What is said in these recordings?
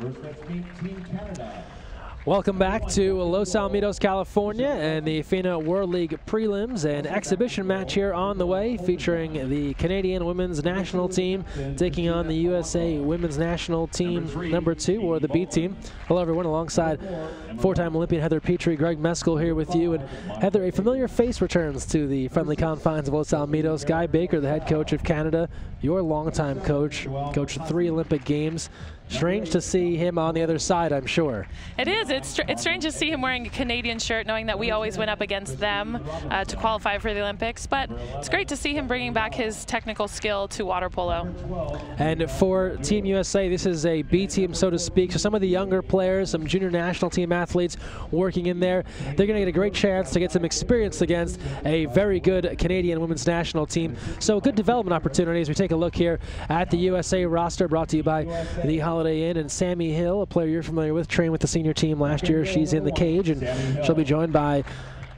First, let's meet Team Canada. Welcome back to Los Alamitos, California, and the FINA World League Prelims. An exhibition match here on the way featuring the Canadian women's national team taking on the USA women's national team number 2, or the B team. Hello, everyone. Alongside four-time Olympian Heather Petrie, Greg Meskel here with you. And Heather, a familiar face returns to the friendly confines of Los Alamitos. Guy Baker, the head coach of Canada, your longtime coach, coached 3 Olympic Games. Strange to see him on the other side, I'm sure. It is. It's strange to see him wearing a Canadian shirt, knowing that we always went up against them to qualify for the Olympics. But it's great to see him bringing back his technical skill to water polo. And for Team USA, this is a B team, so to speak. So some of the younger players, some junior national team athletes working in there, they're going to get a great chance to get some experience against a very good Canadian women's national team. So a good development opportunity as we take a look here at the USA roster, brought to you by the Holiday Inn. And Sammy Hill, a player you're familiar with, trained with the senior team last year. She's in the cage, and she'll be joined by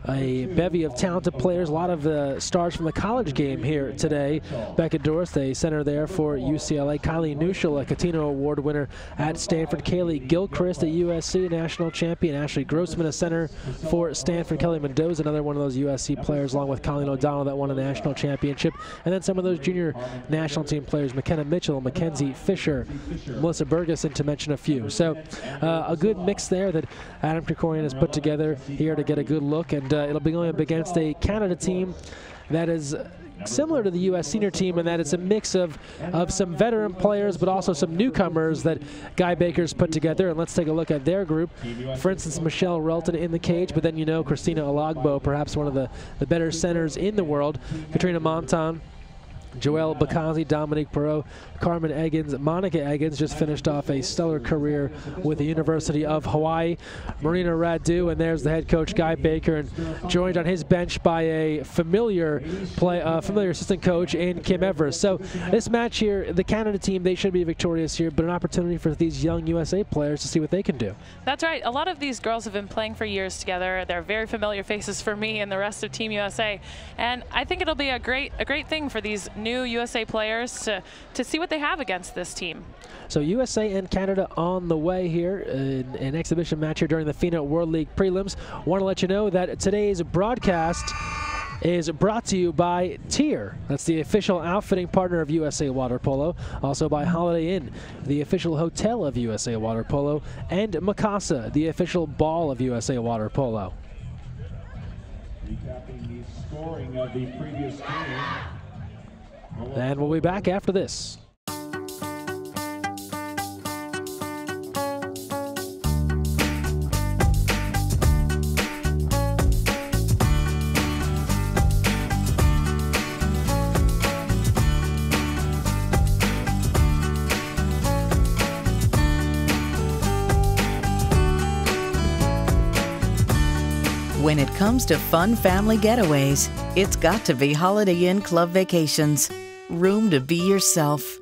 a bevy of talented players, a lot of stars from the college game here today. Becca Dorst, a center there for UCLA. Kylie Nuschel, a Catino Award winner at Stanford. Kaylee Gilchrist, a USC national champion. Ashley Grossman, a center for Stanford. Kelly Mendoza, another one of those USC players, along with Colleen O'Donnell, that won a national championship. And then some of those junior national team players, McKenna Mitchell, Mackenzie Fisher, Melissa Bergeson, to mention a few. So a good mix there that Adam Krikorian has put together here to get a good look. And it'll be going up against a Canada team that is similar to the U.S. senior team in that it's a mix of some veteran players, but also some newcomers that Guy Baker's put together. And let's take a look at their group. For instance, Michelle Relton in the cage, but then you know Christina Alagbo, perhaps one of the better centers in the world. Katrina Monton, Joelle Bakazi, Dominique Perot, Carmen Eggins, Monica Eggins just finished off a stellar career with the University of Hawaii. Marina Radu, and there's the head coach, Guy Baker, and joined on his bench by a familiar assistant coach in Kim Evers. So this match here, the Canada team, they should be victorious here, but an opportunity for these young USA players to see what they can do. That's right. A lot of these girls have been playing for years together. They're very familiar faces for me and the rest of Team USA, and I think it'll be a great thing for these new USA players to see what they have against this team. So USA and Canada on the way here in an exhibition match here during the FINA World League Prelims. Want to let you know that today's broadcast is brought to you by Tier. That's the official outfitting partner of USA Water Polo. Also by Holiday Inn, the official hotel of USA Water Polo. And Mikasa, the official ball of USA Water Polo. Recapping the scoring of the previous game. And we'll be back after this. When it comes to fun family getaways, it's got to be Holiday Inn Club Vacations. Room to be yourself.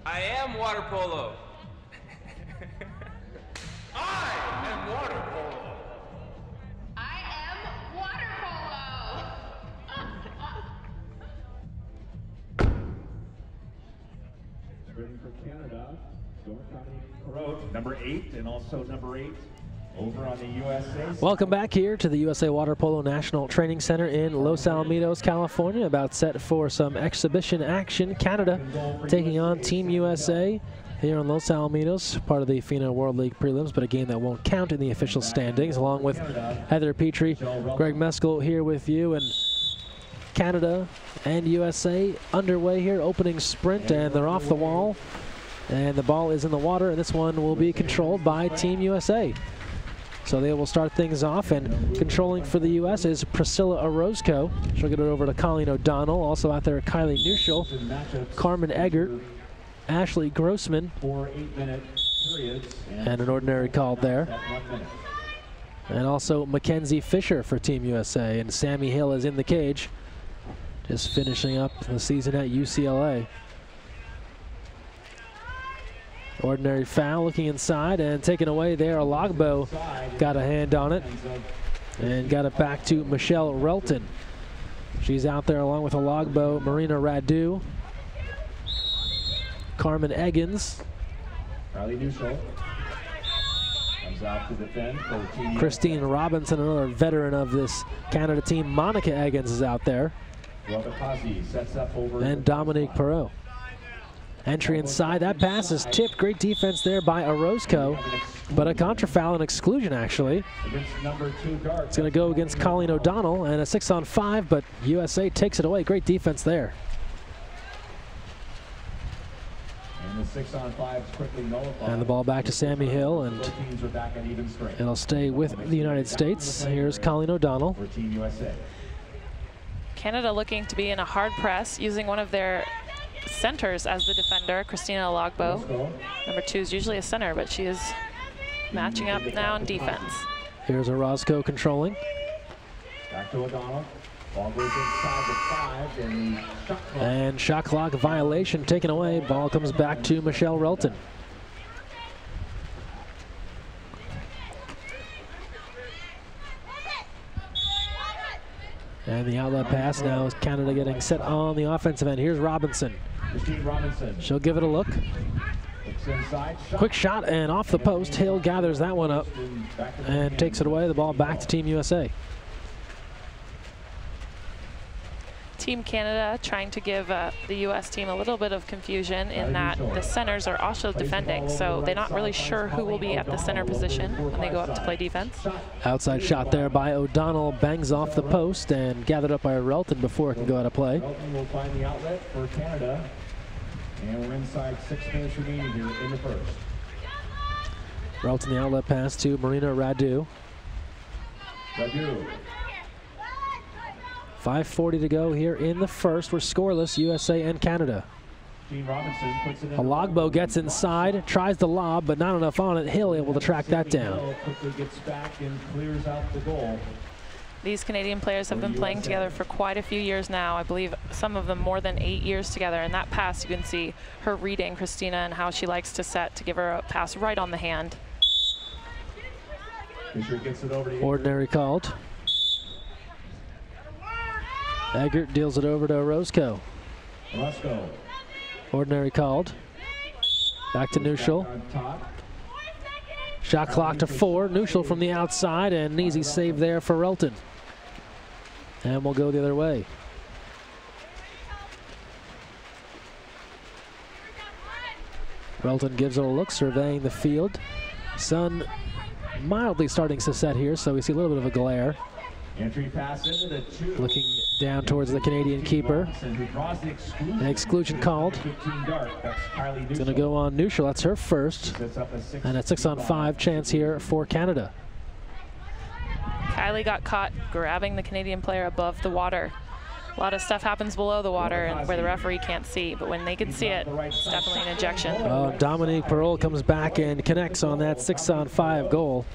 I am water polo. I am water polo. I am water polo. Ready for Canada. Number 8, and also number 8 over on the USA. Welcome back here to the USA Water Polo National Training Center in Los Alamitos, California. About set for some exhibition action. Canada taking on Team USA here in Los Alamitos, part of the FINA World League Prelims, but a game that won't count in the official standings, along with Heather Petrie, Greg Meskel here with you. And Canada and USA underway here, opening sprint, and they're off the wall. And the ball is in the water, and this one will be controlled by Team USA. So they will start things off, and controlling for the U.S. is Priscilla Orozco. She'll get it over to Colleen O'Donnell. Also out there, Kylie Nuschel, Carmen Eggert, Ashley Grossman, and an ordinary called there. And also Mackenzie Fisher for Team USA, and Sammy Hill is in the cage, just finishing up the season at UCLA. Ordinary foul, looking inside and taken away there. Alogbo got a hand on it and got it back to Michelle Relton. She's out there along with Alogbo, Marina Radu, Carmen Eggins, Christine Robinson, another veteran of this Canada team. Monica Eggins is out there, and Dominique Perot. Entry inside, that pass is tipped. Great defense there by Orozco, but a contra foul and exclusion actually. It's going to go against Colleen O'Donnell, and a 6-on-5, but USA takes it away. Great defense there. And the ball back to Sammy Hill, and it'll stay with the United States. Here's Colleen O'Donnell. Canada looking to be in a hard press, using one of their centers as the defender, Christina Alogbo. Number 2 is usually a center, but she is matching up now in defense. Here's Orozco controlling. Back to O'Donnell. Ball goes inside the 5, and shot clock. And shot clock violation taken away. Ball comes back to Michelle Relton. And the outlet pass now is Canada getting set on the offensive end. Here's Robinson. She'll give it a look. Quick shot and off the post. Hill gathers that one up and takes it away. The ball back to Team USA. Team Canada trying to give the U.S. team a little bit of confusion in that the centers are also defending, so they're not really sure who will be at the center position when they go up to play defense. Outside shot there by O'Donnell, bangs off the post and gathered up by Relton before it can go out of play. Relton will find the outlet for Canada, and we're inside 6 minutes remaining here in the first. Relton the outlet pass to Marina Radu. 5:40 to go here in the first. We're scoreless, USA and Canada. Alogbo gets inside, tries the lob, but not enough on it. Hill able to track that down. These Canadian players have been playing together for quite a few years now. I believe some of them more than 8 years together. And that pass, you can see her reading Christina and how she likes to set to give her a pass right on the hand. Ordinary called. Eggert deals it over to Orozco. Ordinary called. Back to Nuschel. Shot clock to 4. Nuschel from the outside, and an easy save there for Relton. And we'll go the other way. Relton gives it a look, surveying the field. Sun mildly starting to set here, so we see a little bit of a glare. Entry pass into the 2. Looking down towards the Canadian keeper. An exclusion called. It's going to go on Nuschel. That's her first. And a 6-on-5 chance here for Canada. Kylie got caught grabbing the Canadian player above the water. A lot of stuff happens below the water and where the referee can't see, but when they can see it, it's definitely an ejection. Dominique Perot comes back and connects on that 6-on-5 goal.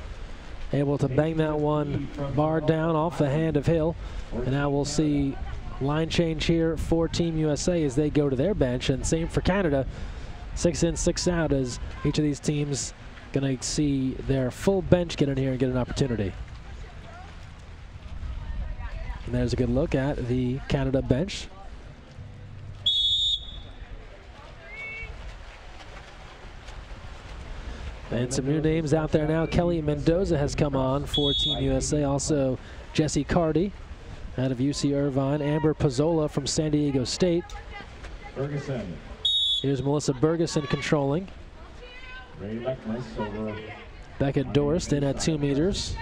Able to bang that one bar down off the hand of Hill. And now we'll see line change here for Team USA as they go to their bench. And same for Canada. 6 in, 6 out, as each of these teams going to see their full bench get in here and get an opportunity. And there's a good look at the Canada bench. And some new names out there now. Kelly Mendoza has come on for Team USA. Also, Jessie Carty out of UC Irvine. Amber Pizzola from San Diego State. Ferguson. Here's Melissa Bergeson controlling. Becca Dorst in at 2 meters.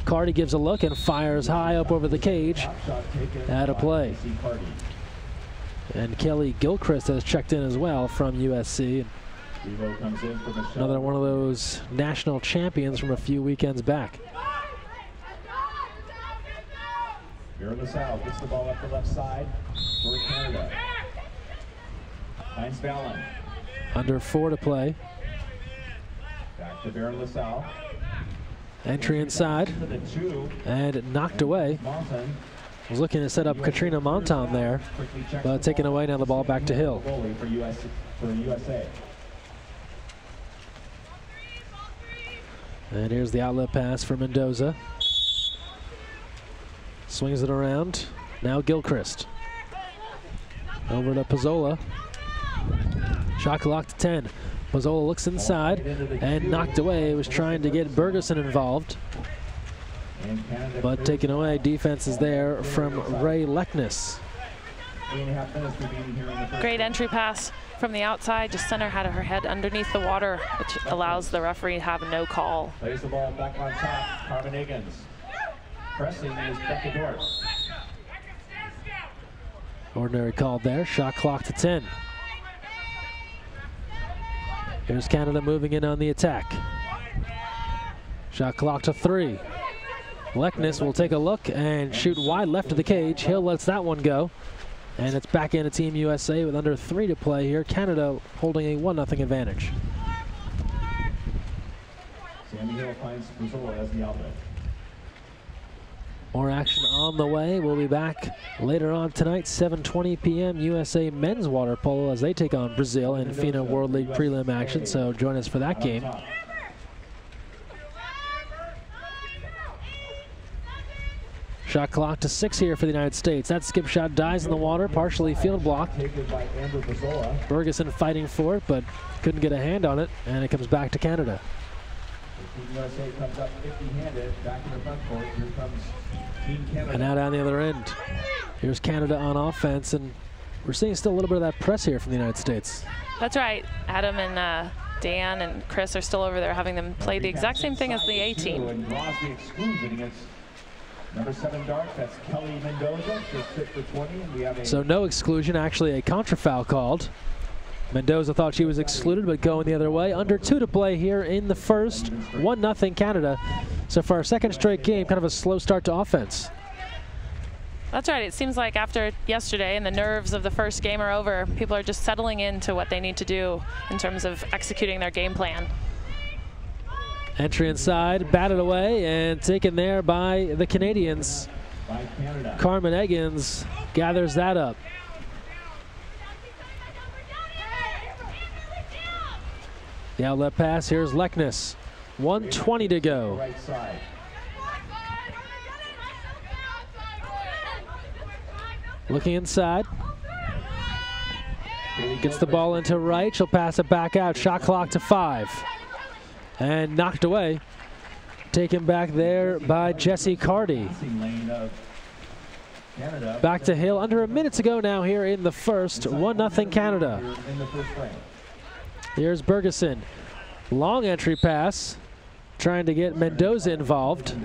Carty gives a look and fires high up over the cage. Out of play. And Kelly Gilchrist has checked in as well from USC. Revo comes in for Michelle. Another one of those national champions from a few weekends back. Vera LaSalle gets the ball up the left side for Canada. Finds Valen. Under 4 to play. Back to Vera LaSalle. Entry inside and knocked away. Was looking to set up Katrina Monton there, but taken away. Now the ball back to Hill. For USA. And here's the outlet pass for Mendoza. Swings it around. Now Gilchrist. Over to Pizzola. Shot clock to 10. Pizzola looks inside and knocked away. Was trying to get Bergeson involved, but taken away. Defense is there from Ray Lekness. Great entry pass from the outside. Just center had her head underneath the water, which allows the referee to have no call. Plays the ball back on top. Carmen Higgins. Pressing is Becca Dort. Ordinary called there. Shot clock to 10. Here's Canada moving in on the attack. Shot clock to 3. Lekness will take a look and shoot wide left of the cage. Hill lets that one go. And it's back into Team USA with under 3 to play here. Canada holding a 1-0 advantage. Sammy Hill finds Pizzola as the outlet. More action on the way. We'll be back later on tonight, 7:20 p.m. USA men's water polo as they take on Brazil in FINA World League prelim action. So join us for that game. Shot clock to 6 here for the United States. That skip shot dies in the water, partially field blocked. Bergeson fighting for it, but couldn't get a hand on it, and it comes back to Canada. USA comes up 50-handed, back in the front court. Here comes Team Canada. And now down the other end. Here's Canada on offense, and we're seeing still a little bit of that press here from the United States. That's right. Adam and Dan and Chris are still over there having them play the exact same thing as the A team. And draws the exclusion against number 7 Dark. That's Kelly Mendoza. Just fit for 20. And we have so no exclusion, actually a contra foul called. Mendoza thought she was excluded, but going the other way. Under 2 to play here in the first. 1-0 Canada. So for our second straight game, kind of a slow start to offense. That's right. It seems like after yesterday and the nerves of the first game are over, people are just settling into what they need to do in terms of executing their game plan. Entry inside, batted away, and taken there by the Canadians. Carmen Higgins gathers that up. The outlet pass, here's Lekness. 1:20 to go. right side. Looking inside. Gets the ball into right, she'll pass it back out. Shot clock to 5. And knocked away. Taken back there by Jessie Carty. Back to Hill. Under a minute to go now here in the first. 1-0 Canada. Here's Bergeson. Long entry pass. Trying to get Mendoza involved.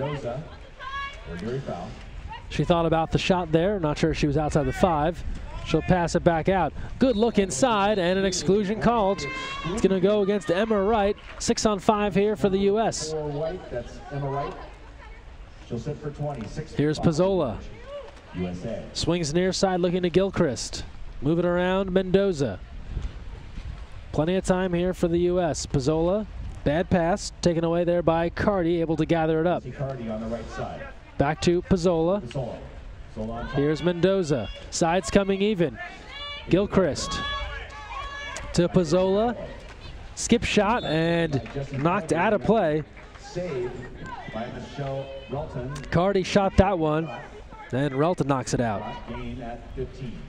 She thought about the shot there. Not sure she was outside the 5. She'll pass it back out. Good look inside and an exclusion called. It's going to go against Emma Wright. 6 on 5 here for the U.S. That's Emma Wright. She'll sit for 20. Here's Pizzola. USA. Swings near side looking to Gilchrist. Moving around Mendoza. Plenty of time here for the U.S. Pizzola, bad pass, taken away there by Carty, able to gather it up. Carty on the right side. Back to Pizzola. Here's Mendoza. Sides coming even. Gilchrist to Pizzola. Skip shot and knocked out of play. Saved by Michelle Relton. Carty shot that one, and Relton knocks it out. Gain at 15.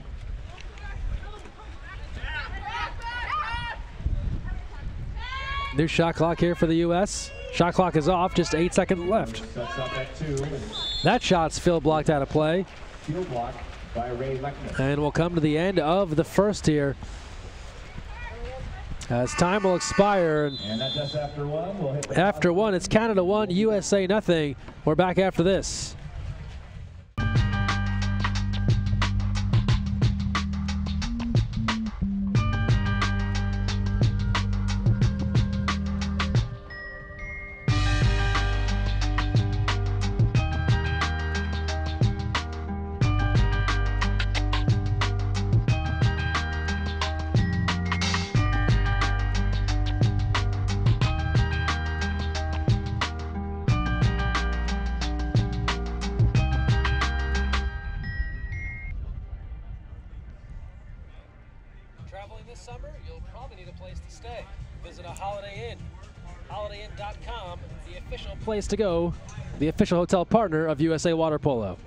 New shot clock here for the U.S. Shot clock is off, just 8 seconds left. Sets up at 2. That shot's field blocked out of play. Field block by Ray Lekness. And we'll come to the end of the first here. As time will expire. And that's just after 1. We'll hit after 1, it's Canada 1, USA nothing. We're back after this. Holiday Inn. HolidayInn.com, the official place to go, the official hotel partner of USA Water Polo.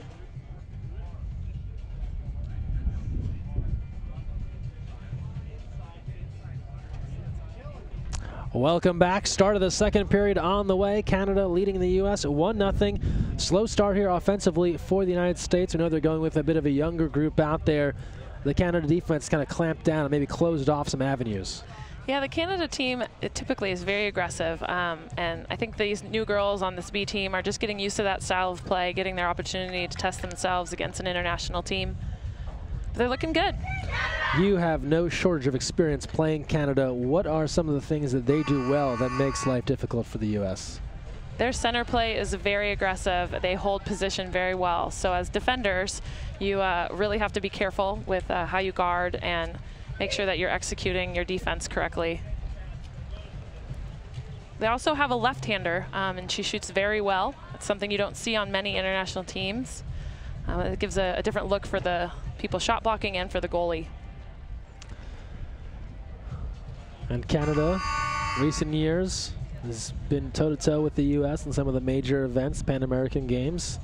Welcome back. Start of the second period on the way. Canada leading the U.S. 1-0. Slow start here offensively for the United States. We know they're going with a bit of a younger group out there. The Canada defense kind of clamped down and maybe closed off some avenues. Yeah, the Canada team typically is very aggressive, and I think these new girls on this B team are just getting used to that style of play, getting their opportunity to test themselves against an international team. They're looking good. You have no shortage of experience playing Canada. What are some of the things that they do well that makes life difficult for the U.S.? Their center play is very aggressive. They hold position very well. So as defenders, you really have to be careful with how you guard and make sure that you're executing your defense correctly. They also have a left-hander, and she shoots very well. It's something you don't see on many international teams. It gives a different look for the people shot blocking and for the goalie. And Canada, recent years, has been toe-to-toe with the U.S. in some of the major events, Pan American Games.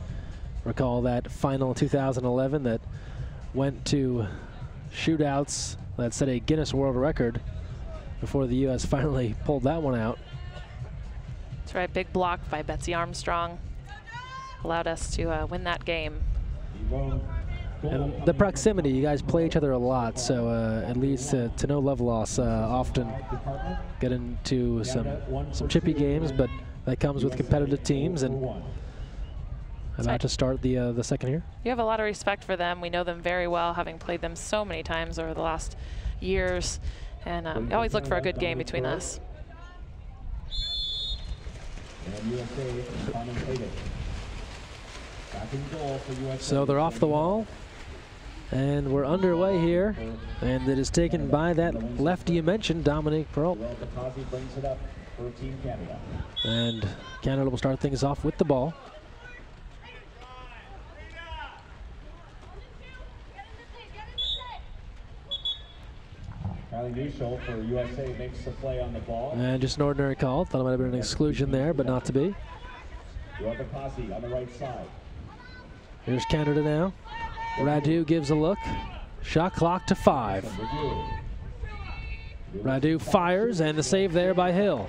Recall that final 2011 that went to shootouts that set a Guinness World Record before the U.S. finally pulled that one out. That's right, big block by Betsy Armstrong allowed us to win that game. And the proximity, you guys play each other a lot, so it leads to no love loss. Often get into some chippy games, but that comes with competitive teams. And about to start the second here. You have a lot of respect for them. We know them very well, having played them so many times over the last years. And we always look for a good game between us. So they're off the wall. And we're underway here, and it is taken by that lefty you mentioned, Dominique Perrault. And Canada will start things off with the ball. For USA makes the play on the ball. And just an ordinary call. Thought it might have been an exclusion there, but not to be. On the right side. Here's Canada now. Radu gives a look. Shot clock to 5. Radu fires, and the save there by Hill.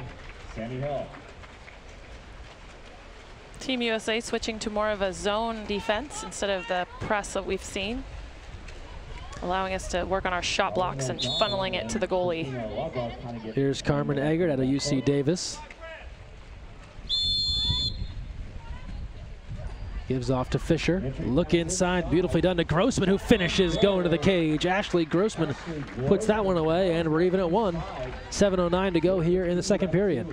Team USA switching to more of a zone defense instead of the press that we've seen, allowing us to work on our shot blocks and funneling it to the goalie. Here's Carmen Eggert out of UC Davis. Gives off to Fisher. Look inside, beautifully done to Grossman, who finishes going to the cage. Ashley Grossman puts that one away, and we're even at 1. 7:09 to go here in the second period.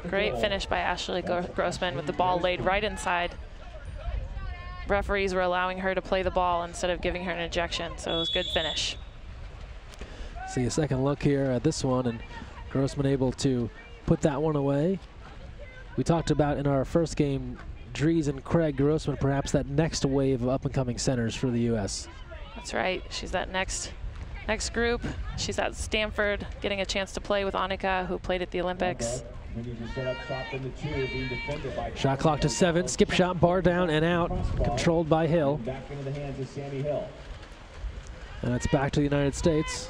Great finish by Ashley Grossman with the ball laid right inside. Referees were allowing her to play the ball instead of giving her an ejection, so it was a good finish. See a second look here at this one, and Grossman able to put that one away. We talked about in our first game, Dries and Craig Grossman, perhaps that next wave of up-and-coming centers for the U.S. That's right. She's that next group. She's at Stanford, getting a chance to play with Annika, who played at the Olympics. Shot clock to 7. Skip shot, bar down and out, controlled by Hill. And it's back to the United States.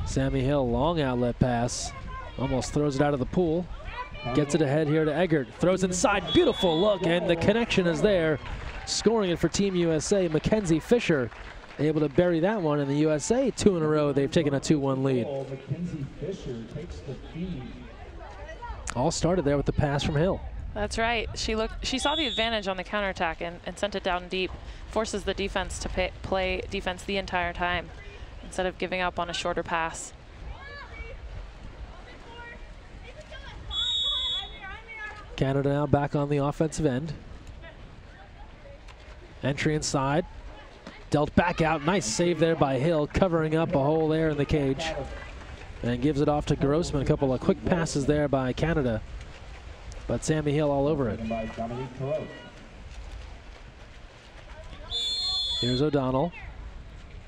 Sammy Hill, long outlet pass. Almost throws it out of the pool. Gets it ahead here to Eggert. Throws inside. Beautiful look, and the connection is there. Scoring it for Team USA, Mackenzie Fisher able to bury that one, and the USA 2 in a row. They've taken a 2-1 lead. All started there with the pass from Hill. That's right. She saw the advantage on the counterattack and sent it down deep. Forces the defense to play defense the entire time instead of giving up on a shorter pass. Canada now back on the offensive end. Entry inside. Dealt back out. Nice save there by Hill, covering up a hole there in the cage. And gives it off to Grossman. A couple of quick passes there by Canada. But Sammy Hill all over it. Here's O'Donnell.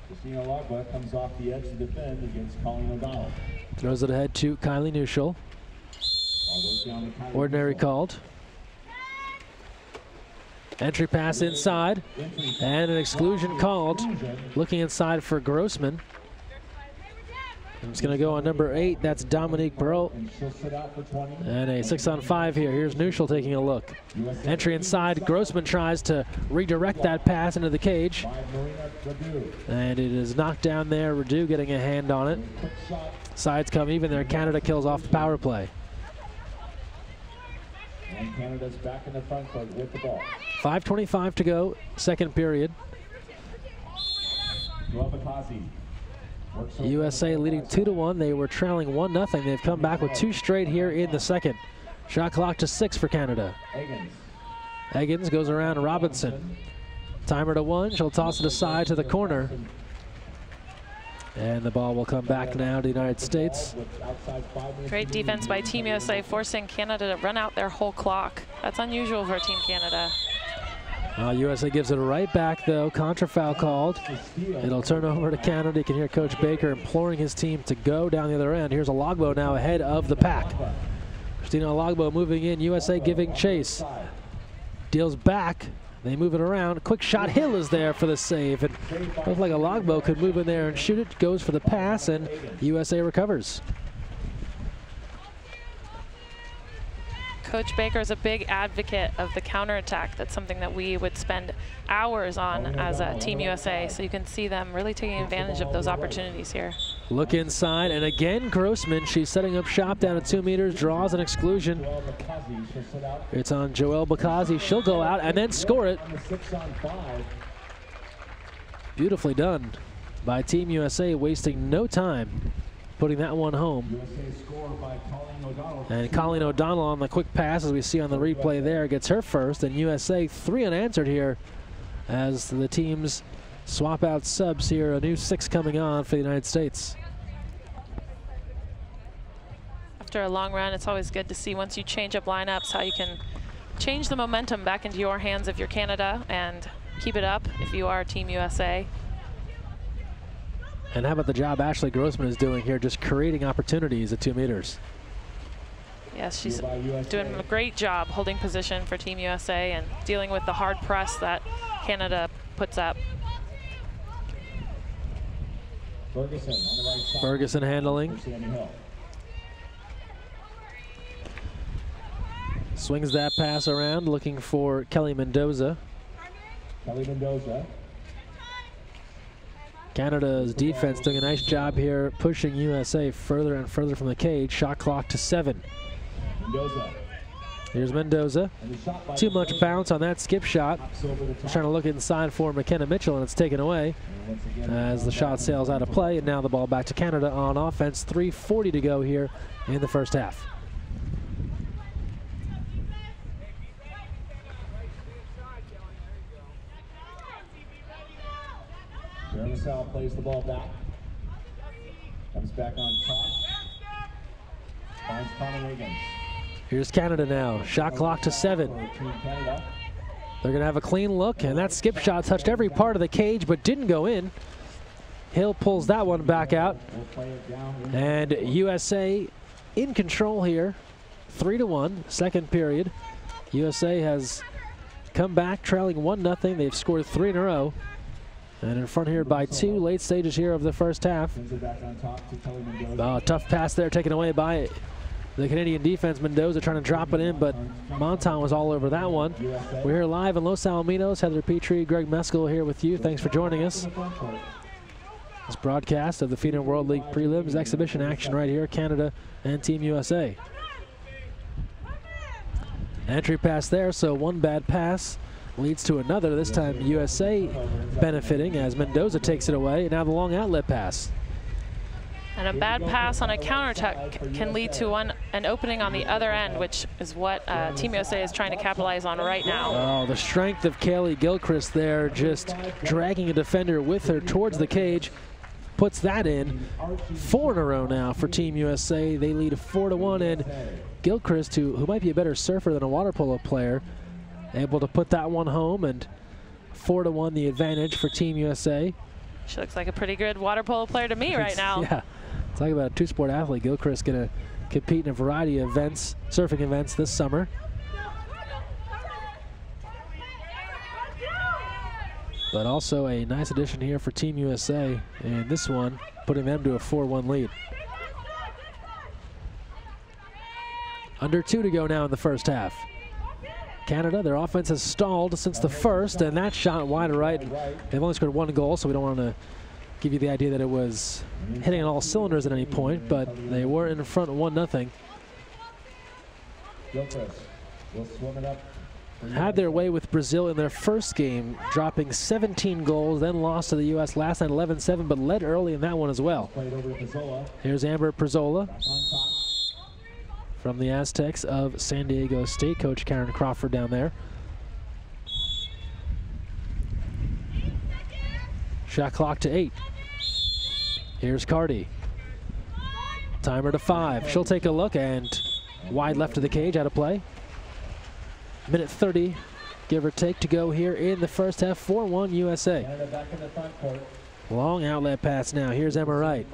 Christina Logba comes off the edge to defend against Colleen O'Donnell. Throws it ahead to Kylie Neuschel. Ordinary called. Entry pass inside, and an exclusion called. Looking inside for Grossman. And it's going to go on number 8. That's Dominique Burrow. And a 6-on-5 here. Here's Neuschel taking a look. Entry inside. Grossman tries to redirect that pass into the cage. And it is knocked down there. Radu getting a hand on it. Sides come even there. Canada kills off the power play. And Canada's back in the front court with the ball. 5:25 to go, second period. USA leading 2-1. They were trailing 1-0. They've come back with 2 straight here in the second. Shot clock to 6 for Canada. Eggins goes around Robinson. Timer to 1. She'll toss it aside to the corner. And the ball will come back now to the United States. Great defense by Team USA, forcing Canada to run out their whole clock. That's unusual for Team Canada. USA gives it right back, though. Contra foul called. It'll turn over to Canada. You can hear Coach Baker imploring his team to go down the other end. Here's Alogbo now ahead of the pack. Christina Alogbo moving in. USA giving chase. Deals back. They move it around. Quick shot. Hill is there for the save. And looks like Alogbo could move in there and shoot it. Goes for the pass, and USA recovers. Coach Baker is a big advocate of the counterattack. That's something that we would spend hours on as a Team USA. So you can see them really taking advantage of those opportunities here. Look inside, and again Grossman. She's setting up shop down at 2 meters, draws an exclusion. It's on Joelle Bakazi. She'll go out and then score it. Beautifully done by Team USA, wasting no time putting that one home. And Colleen O'Donnell on the quick pass, as we see on the replay there, gets her first. And USA 3 unanswered here as the teams swap out subs here. A new 6 coming on for the United States. After a long run, it's always good to see, once you change up lineups, how you can change the momentum back into your hands if you're Canada and keep it up if you are Team USA. And how about the job Ashley Grossman is doing here, just creating opportunities at 2 meters. Yes, she's doing a great job holding position for Team USA and dealing with the hard press that Canada puts up. Ferguson on the right side. Ferguson handling. Swings that pass around, looking for Kelly Mendoza. Kelly Mendoza. Canada's defense doing a nice job here, pushing USA further and further from the cage. Shot clock to 7. Mendoza. Here's Mendoza. Too much bounce on that skip shot. Trying to look inside for McKenna Mitchell, and it's taken away as the shot sails out of play. And now the ball back to Canada on offense. 3:40 to go here in the first half. Sal plays the ball back. Comes back on top. Finds Connor Eggins. Here's Canada now. Shot clock to 7. They're going to have a clean look, and that skip shot touched every part of the cage but didn't go in. Hill pulls that one back out. And USA in control here. 3-1, second period. USA has come back trailing 1-0. They've scored 3 in a row. And in front here by 2, late stages here of the first half. Tough pass there taken away by the Canadian defense. Mendoza trying to drop it in, but Monton was all over that one. We're here live in Los Alamitos. Heather Petrie, Greg Meskel here with you. Thanks for joining us. This broadcast of the FINA World League Prelims exhibition action right here, Canada and Team USA. Entry pass there, so one bad pass leads to another. This time USA benefiting as Mendoza takes it away. And now the long outlet pass. And a bad pass on a counterattack can lead to an opening on the other end, which is what Team USA is trying to capitalize on right now. Oh, the strength of Kaylee Gilchrist there, just dragging a defender with her towards the cage. Puts that in. 4 in a row now for Team USA. They lead 4-1, and Gilchrist, who might be a better surfer than a water polo player, able to put that one home, and 4-1 the advantage for Team USA. She looks like a pretty good water polo player to me right now. Yeah, talk about a two-sport athlete. Gilchrist going to compete in a variety of events, surfing events this summer. But also a nice addition here for Team USA, and this one putting them to a 4-1 lead. Under 2 to go now in the first half. Canada, their offense has stalled since the first, and that shot wide to right. They've only scored 1 goal, so we don't want to give you the idea that it was hitting on all cylinders at any point, but they were in front 1-0. Gilchrist will swim it up. Had their way with Brazil in their first game, dropping 17 goals, then lost to the U.S. last night 11-7, but led early in that one as well. Here's Amber Prezzola from the Aztecs of San Diego State. Coach Karen Crawford down there. Shot clock to 8. Here's Cardi. Timer to 5. She'll take a look, and wide left of the cage, out of play. Minute 30, give or take, to go here in the first half. 4-1 USA. Long outlet pass now. Here's Emma Wright.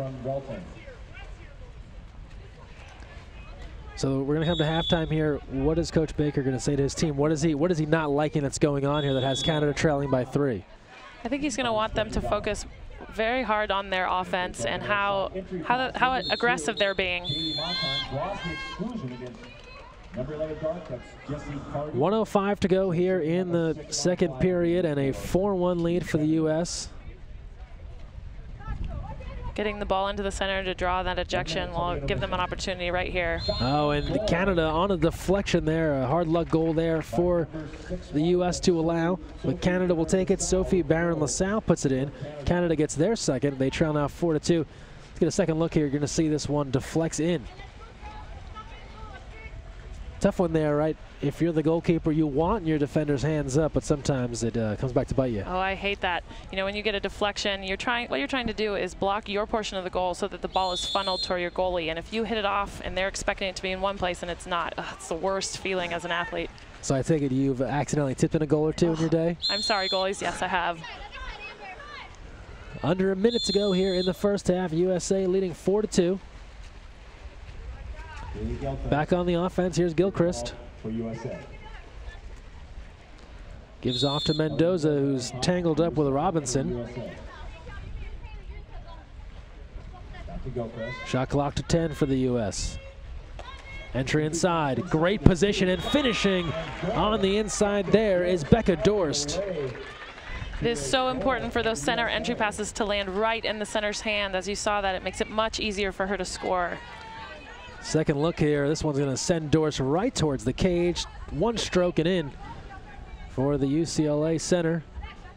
So we're going to come to halftime here. What is Coach Baker going to say to his team? What is he not liking that's going on here that has Canada trailing by 3? I think he's going to want them to focus very hard on their offense and how aggressive they're being. 1:05 to go here in the second period, and a 4-1 lead for the U.S. Getting the ball into the center to draw that ejection will give them an opportunity right here. Oh, and Canada on a deflection there. A hard luck goal there for the U.S. to allow. But Canada will take it. Sophie Barron-LaSalle puts it in. Canada gets their second. They trail now 4-2. Let's get a second look here. You're going to see this one deflects in. Tough one there, right? If you're the goalkeeper, you want your defender's hands up, but sometimes it comes back to bite you. Oh, I hate that. You know, when you get a deflection, what you're trying to do is block your portion of the goal so that the ball is funneled toward your goalie. And if you hit it off and they're expecting it to be in one place and it's not, it's the worst feeling as an athlete. So I take it you've accidentally tipped in a goal or two in your day? I'm sorry, goalies. Yes, I have. Under a minute to go here in the first half. USA leading 4-2. Back on the offense, here's Gilchrist. Gives off to Mendoza, who's tangled up with Robinson. Shot clock to 10 for the U.S. Entry inside, great position, and finishing on the inside there is Becca Dorst. It is so important for those center entry passes to land right in the center's hand. As you saw that, it makes it much easier for her to score. Second look here. This one's going to send Dorst right towards the cage. One stroke and in for the UCLA center.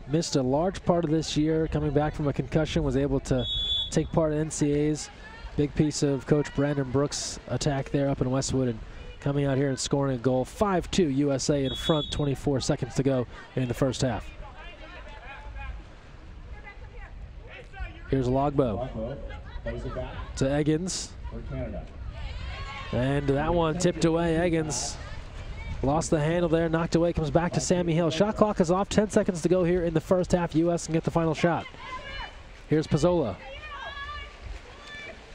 Missed a large part of this year coming back from a concussion. Was able to take part in NCAAs. Big piece of Coach Brandon Brooks' attack there up in Westwood, and coming out here and scoring a goal. 5-2 USA in front. 24 seconds to go in the first half. Here's Logbo to Eggins. And that one tipped away. Eggins lost the handle there, knocked away, comes back to Sammy Hill. Shot clock is off, 10 seconds to go here in the first half. U.S. can get the final shot. Here's Prezzola.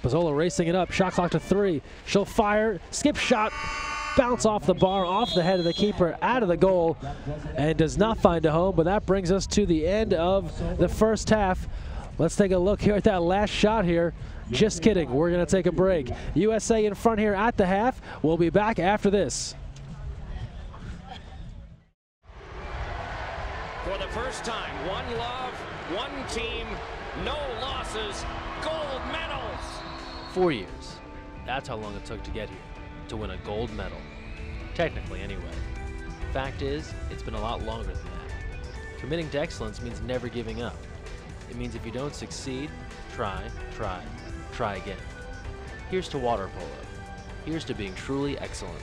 Prezzola racing it up, shot clock to 3. She'll fire, skip shot, bounce off the bar, off the head of the keeper, out of the goal, and does not find a home. But that brings us to the end of the first half. Let's take a look here at that last shot here. Just kidding, we're going to take a break. USA in front here at the half. We'll be back after this. For the first time, one love, one team, no losses, gold medals. 4 years. That's how long it took to get here, to win a gold medal. Technically, anyway. Fact is, it's been a lot longer than that. Committing to excellence means never giving up. It means if you don't succeed, try again. Here's to water polo. Here's to being truly excellent.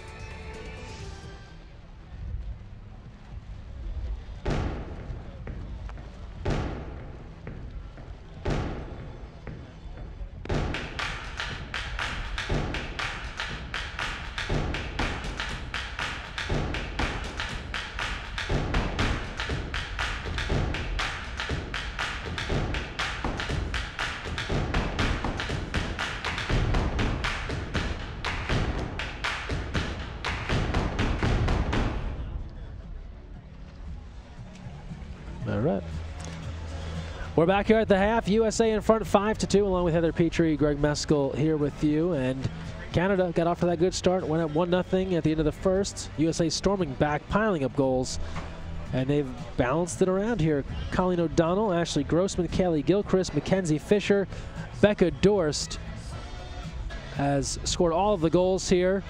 right. We're back here at the half. USA in front 5-2, along with Heather Petrie, Greg Meskel here with you. And Canada got off to that good start, went up 1-0 at the end of the first. USA storming back, piling up goals. And they've balanced it around here. Colleen O'Donnell, Ashley Grossman, Kelly Gilchrist, Mackenzie Fisher, Becca Dorst has scored all of the goals here.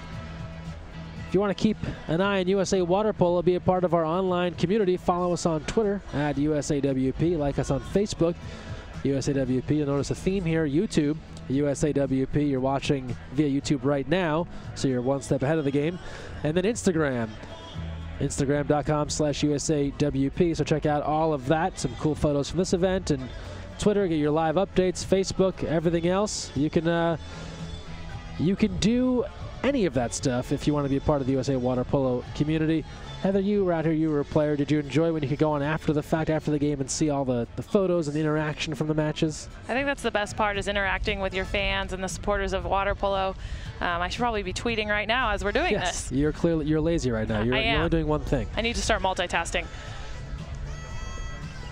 If you want to keep an eye on USA Water Polo, be a part of our online community, follow us on Twitter at USAWP, like us on Facebook, USAWP. You'll notice a theme here, YouTube, USAWP. You're watching via YouTube right now, so you're one step ahead of the game. And then Instagram, Instagram.com/USAWP. So check out all of that, some cool photos from this event, and Twitter, get your live updates, Facebook, everything else. You can do any of that stuff if you want to be a part of the USA Water Polo community. Heather, you were out here, you were a player. Did you enjoy when you could go on after the fact, after the game, and see all the photos and the interaction from the matches? I think that's the best part, is interacting with your fans and the supporters of water polo. I should probably be tweeting right now as we're doing this. Yes, you're lazy right now. You're only doing one thing. I need to start multitasking.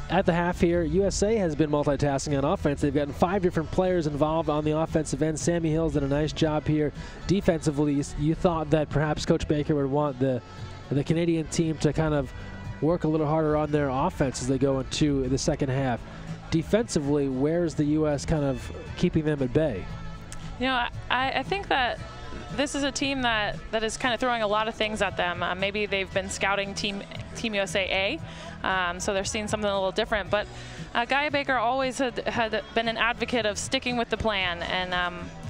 At the half here, USA has been multitasking on offense. They've gotten 5 different players involved on the offensive end. Sammy Hill's done a nice job here. Defensively, you thought that perhaps Coach Baker would want the Canadian team to kind of work a little harder on their offense as they go into the second half. Defensively, where's the U.S. kind of keeping them at bay? You know, I think that this is a team that is kind of throwing a lot of things at them. Maybe they've been scouting Team USA A, so they're seeing something a little different. But Guy Baker always had been an advocate of sticking with the plan. And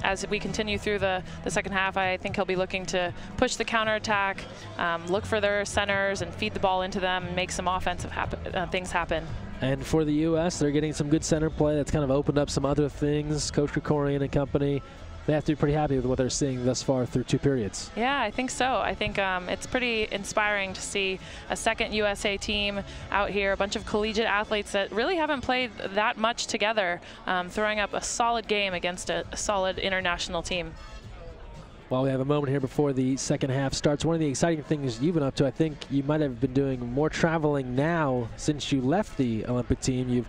as we continue through the second half, I think he'll be looking to push the counterattack, look for their centers and feed the ball into them and make some offensive things happen. And for the U.S., they're getting some good center play that's kind of opened up some other things. Coach Krikorian and company, they have to be pretty happy with what they're seeing thus far through 2 periods. Yeah, I think so. I think it's pretty inspiring to see a second USA team out here, a bunch of collegiate athletes that really haven't played that much together, throwing up a solid game against a solid international team. While we have a moment here before the second half starts, one of the exciting things you've been up to, I think you might have been doing more traveling now since you left the Olympic team. You've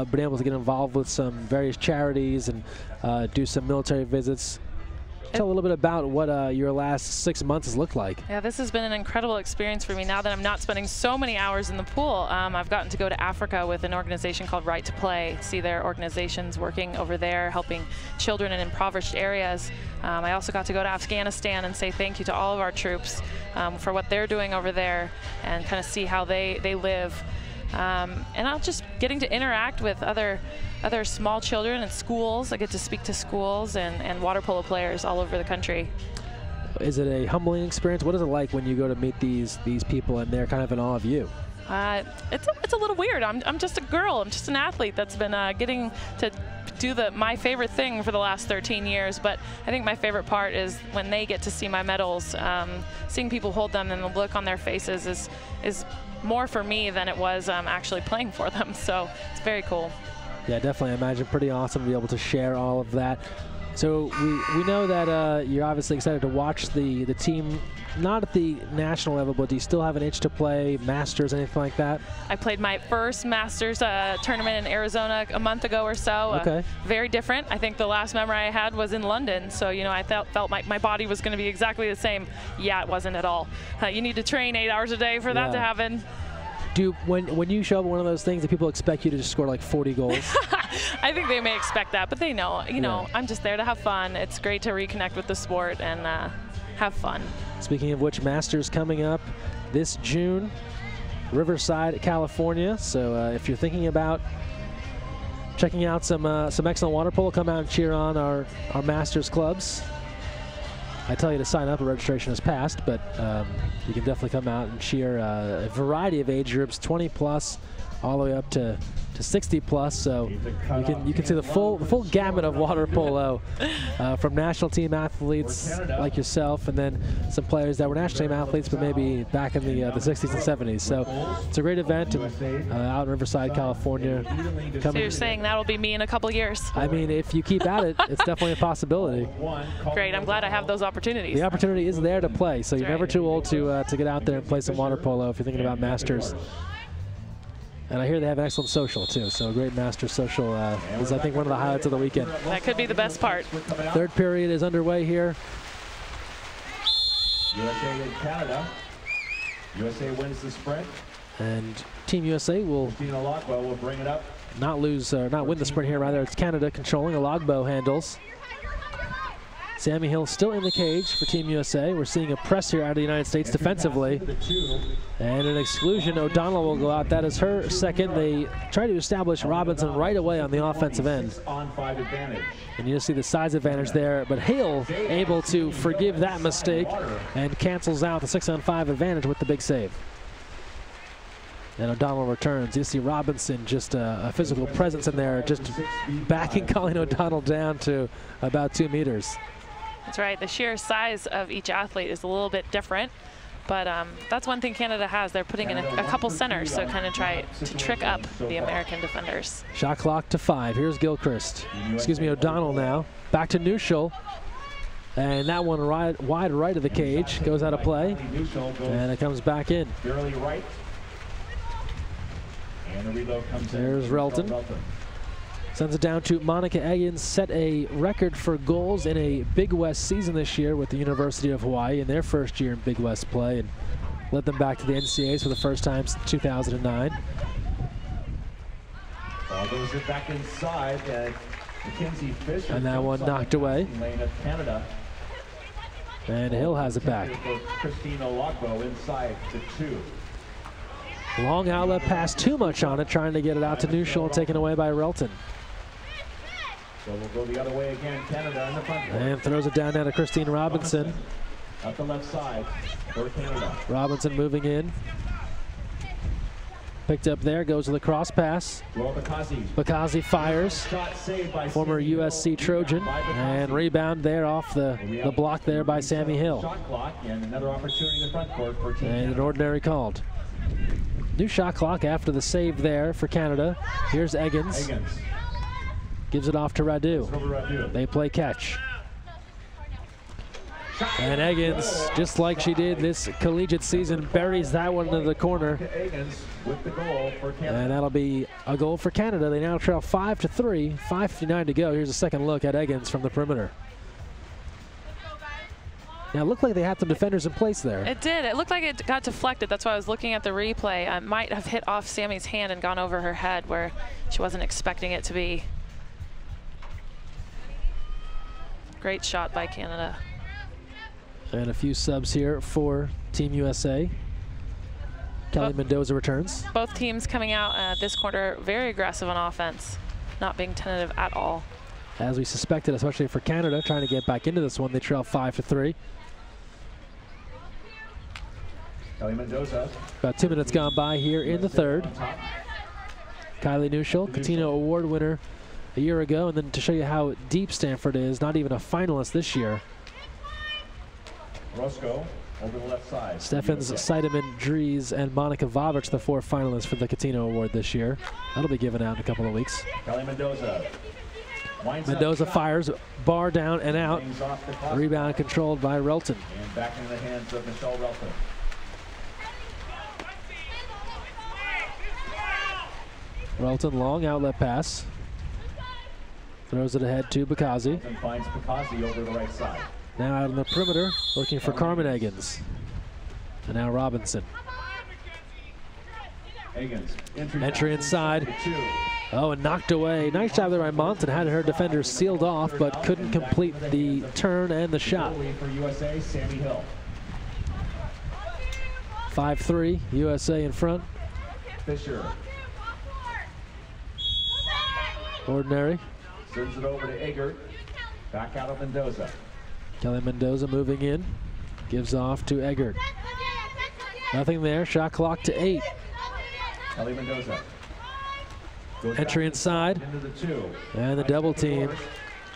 been able to get involved with some various charities and do some military visits. Tell a little bit about what your last 6 months has looked like. Yeah, this has been an incredible experience for me now that I'm not spending so many hours in the pool. I've gotten to go to Africa with an organization called Right to Play, see their organizations working over there, helping children in impoverished areas. I also got to go to Afghanistan and say thank you to all of our troops for what they're doing over there and kind of see how they live. And I'm just getting to interact with other small children and schools. I get to speak to schools and water polo players all over the country. Is it a humbling experience? What is it like when you go to meet these people and they're kind of in awe of you? It's a little weird. I'm just a girl. I'm just an athlete that's been getting to do my favorite thing for the last 13 years. But I think my favorite part is when they get to see my medals. Seeing people hold them and the look on their faces is more for me than it was actually playing for them. So it's very cool. Yeah, definitely. I imagine pretty awesome to be able to share all of that. So we know that you're obviously excited to watch the team, not at the national level, but do you still have an itch to play Masters, anything like that? I played my first Masters tournament in Arizona a month ago or so. Okay. Very different. I think the last memory I had was in London, so you know I felt my body was going to be exactly the same. Yeah, it wasn't at all. You need to train 8 hours a day for that to happen. When you show up at one of those things, do people expect you to just score like 40 goals? I think they may expect that, but they know, you know, I'm just there to have fun. It's great to reconnect with the sport and have fun. Speaking of which, Masters coming up this June, Riverside, California. So if you're thinking about checking out some excellent water polo, come out and cheer on our Masters clubs. I tell you to sign up, the registration is passed, but you can definitely come out and cheer a variety of age groups, 20 plus, all the way up to 60 plus. So you can see the full gamut of water polo from national team athletes like yourself, and then some players that were national team athletes, but maybe back in the 60s and 70s. So it's a great event out in Riverside, California. So you're saying that'll be me in a couple years? I mean, if you keep at it, it's definitely a possibility. Great. I'm glad I have those opportunities. The opportunity is there to play, so you're never too old to get out there and play some water polo if you're thinking about Masters. And I hear they have an excellent social, too. So a great master social is, I think, one of the highlights of the weekend. That could be the best part. Third period is underway here. USA and Canada. USA wins the sprint. And Team USA will bring it up. not win the sprint here. Rather, it's Canada controlling. Alogbo handles. Sammy Hill still in the cage for Team USA. We're seeing a press here out of the United States defensively. And an exclusion. O'Donnell will go out. That is her second. They try to establish Robinson right away on the offensive end. And you just see the size advantage there. But Hill able to forgive that mistake and cancels out the 6-on-5 advantage with the big save. And O'Donnell returns. You see Robinson, just a physical presence in there, just backing Colleen O'Donnell down to about 2 meters. That's right. The sheer size of each athlete is a little bit different, but that's one thing Canada has. They're putting in a couple centers, so kind of try to trick up the American defenders. Shot clock to 5. Here's Gilchrist. Excuse me, O'Donnell now. Back to Neuschel. And that one wide right of the cage goes out of play, and it comes back in. There's Relton. Sends it down to Monica Eggins. Set a record for goals in a Big West season this year with the University of Hawaii in their first year in Big West play, and led them back to the NCAAs for the first time since 2009. Ball goes it back inside. Mackenzie Fisher. And that one knocked away. And Hill has it back. Christine Olagbo inside to 2. Long outlet pass, too much on it, trying to get it out to Neuschel and taken away by Relton. So we'll go the other way again, Canada in the front. And throws it down now to Christine Robinson. Up the left side for Canada. Robinson moving in. Picked up there, goes to the cross pass. Bakazi fires. Former USC Trojan. And rebound there off the block there by Sammy Hill. And another opportunity in the front court for Team And an ordinary called. New shot clock after the save there for Canada. Here's Eggins. Gives it off to Radu. They play catch. And Eggins, just like she did this collegiate season, buries that one into the corner. And that'll be a goal for Canada. They now trail 5-3, 5:59 to go. Here's a second look at Eggins from the perimeter. Now, it looked like they had some defenders in place there. It did. It looked like it got deflected. That's why I was looking at the replay. It might have hit off Sammy's hand and gone over her head where she wasn't expecting it to be. Great shot by Canada. And a few subs here for Team USA. Kelly Mendoza returns. Both teams coming out this quarter very aggressive on offense, not being tentative at all. As we suspected, especially for Canada, trying to get back into this one. They trail 5-3. Kelly Mendoza. About 2 minutes gone by here in the third. Kylie Neuschel, Catino Award winner a year ago, and then to show you how deep Stanford is, not even a finalist this year. Roscoe over the left side. Steffens, Seidemann, Dries, and Monica Vavich, the 4 finalists for the Catino Award this year. That'll be given out in a couple of weeks. Kelly Mendoza. Mendoza fires, bar down and out. Rebound controlled by Relton. And back into the hands of Michelle Relton. Relton, long outlet pass. Throws it ahead to Bakazi. And finds Bakazi over the right side. Now out on the perimeter, looking for Carmen Eggins. And now Robinson. Eggins. Entry inside. Oh, and knocked away. Nice job there by Monson. Had her defenders sealed off, but couldn't complete the turn and the shot. For USA, Sammy Hill. 5-3, USA in front. Fisher. Ordinary. Sends it over to Eggert. Back out of Mendoza. Kelly Mendoza moving in. Gives off to Eggert. Nothing there. Shot clock to 8. Kelly Mendoza. Entry inside. Into the 2. And the double team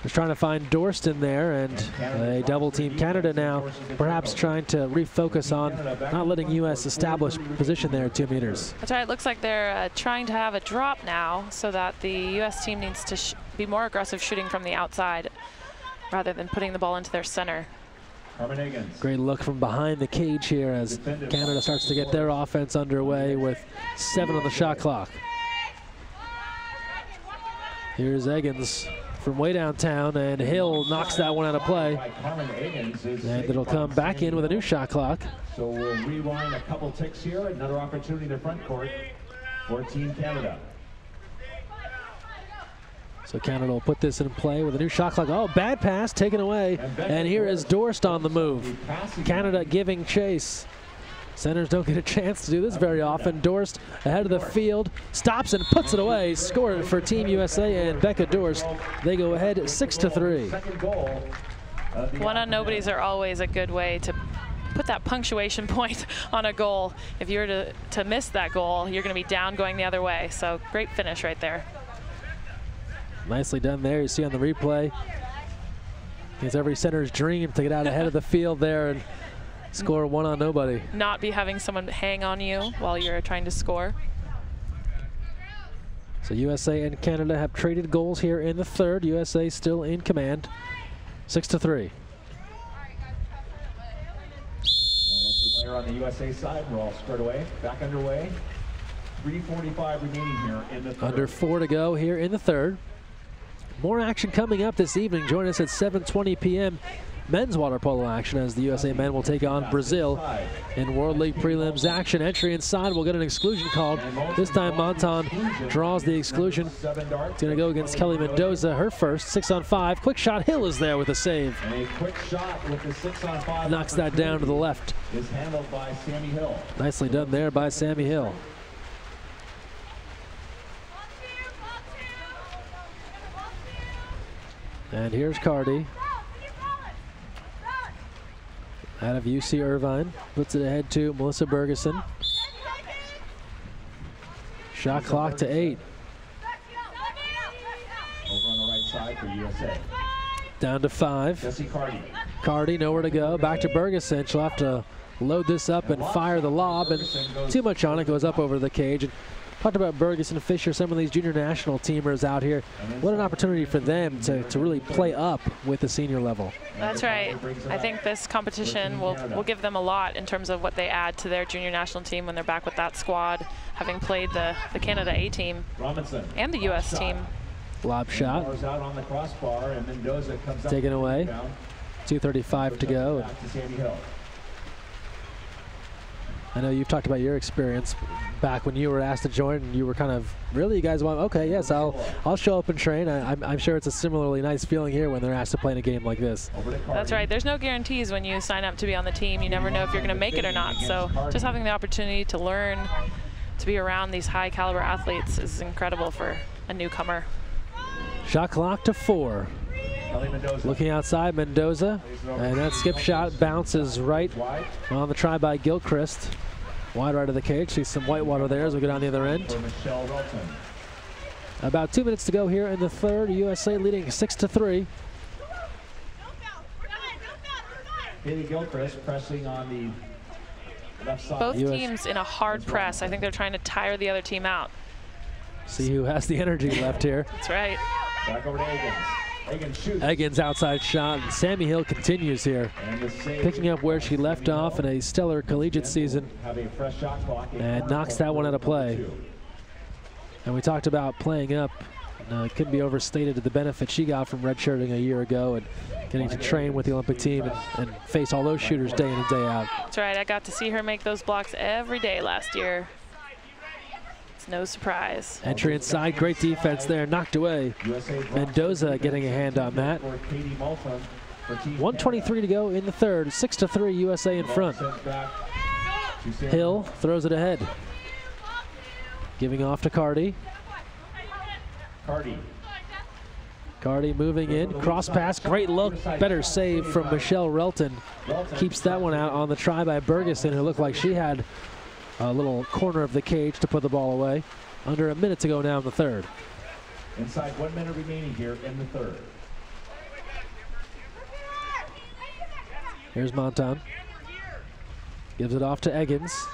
is trying to find Dorston there, and a double team Canada now perhaps trying to refocus on not letting U.S. establish position there at 2 meters. That's right. It looks like they're trying to have a drop now so that the U.S. team needs to be more aggressive shooting from the outside rather than putting the ball into their center. Great look from behind the cage here as Canada starts to get their offense underway with 7 on the shot clock. Here's Eggins from way downtown, and Hill knocks that one out of play. And it'll come back in with a new shot clock. So we'll rewind a couple ticks here. Another opportunity to front court for Team Canada. So Canada will put this in play with a new shot clock. Oh, bad pass taken away. And here is Dorst on the move. Canada giving chase. Centers don't get a chance to do this very often. Dorst ahead of the field, stops and puts it away. Scored for Team USA and Becca Dorst. They go ahead 6-3. One-on-nobodies are always a good way to put that punctuation point on a goal. If you were to miss that goal, you're going to be down going the other way. So great finish right there. Nicely done there. You see on the replay, it's every center's dream to get out ahead of the field there and score one on nobody. Not be having someone hang on you while you're trying to score. So USA and Canada have traded goals here in the third. USA still in command, 6-3. Player on the USA side, we're all squared away, back underway. 3:45 remaining here in the third. Under 4 to go here in the third. More action coming up this evening. Join us at 7:20 p.m. Men's water polo action as the USA men will take on Brazil in World League prelims action. Entry inside, we'll get an exclusion called. This time Monton draws the exclusion. It's going to go against Kelly Mendoza, her first, 6-on-5. Quick shot, Hill is there with a save. And a quick shot with the 6-on-5. Knocks that down to the left. Is handled by Sammy Hill. Nicely done there by Sammy Hill. And here's Cardi. Out of UC Irvine, puts it ahead to Melissa Bergeson. Shot clock to 8. Over on the right side for USA. Down to 5. Jesse Cardi. Cardi, nowhere to go. Back to Bergeson. She'll have to load this up and fire the lob, and too much on it, goes up over the cage. And talked about Bergeson, Fisher, some of these junior national teamers out here. What an opportunity for them to really play up with the senior level. That's right. I think this competition will give them a lot in terms of what they add to their junior national team when they're back with that squad, having played the Canada A team and the US team. Lob shot. Taken away. 2:35 to go. I know you've talked about your experience back when you were asked to join, and you were kind of, really, you guys want, okay, yes, I'll show up and train. I'm sure it's a similarly nice feeling here when they're asked to play in a game like this. That's right. There's no guarantees when you sign up to be on the team. You never know if you're going to make it or not. So just having the opportunity to learn, to be around these high caliber athletes is incredible for a newcomer. Shot clock to 4. Looking outside, Mendoza, and that skip shot bounces right on the try by Gilchrist. Wide right of the cage. See some white water there as we go down the other end. About 2 minutes to go here in the third. USA leading 6-3. Haley Gilchrist pressing on the left side. Both teams in a hard press. I think they're trying to tire the other team out. See who has the energy left here. That's right. Back over to Eggins. Eggins outside shot, and Sammy Hill continues here, picking up where she left off in a stellar collegiate season, and knocks that one out of play. And we talked about playing up. It couldn't be overstated the benefit she got from redshirting a year ago and getting to train with the Olympic team and face all those shooters day in and day out. That's right. I got to see her make those blocks every day last year. No surprise. Entry inside, great defense there, knocked away. Mendoza getting a hand on that. 1:23 to go in the third, 6-3 USA in front. Hill throws it ahead. Giving off to Cardi. Cardi moving in, cross pass, great look, better save from Michelle Relton. Keeps that one out on the try by Bergeson, who looked like she had a little corner of the cage to put the ball away. Under a minute to go now in the third. Inside 1 minute remaining here in the third. Here's Monton. Gives it off to Eggins.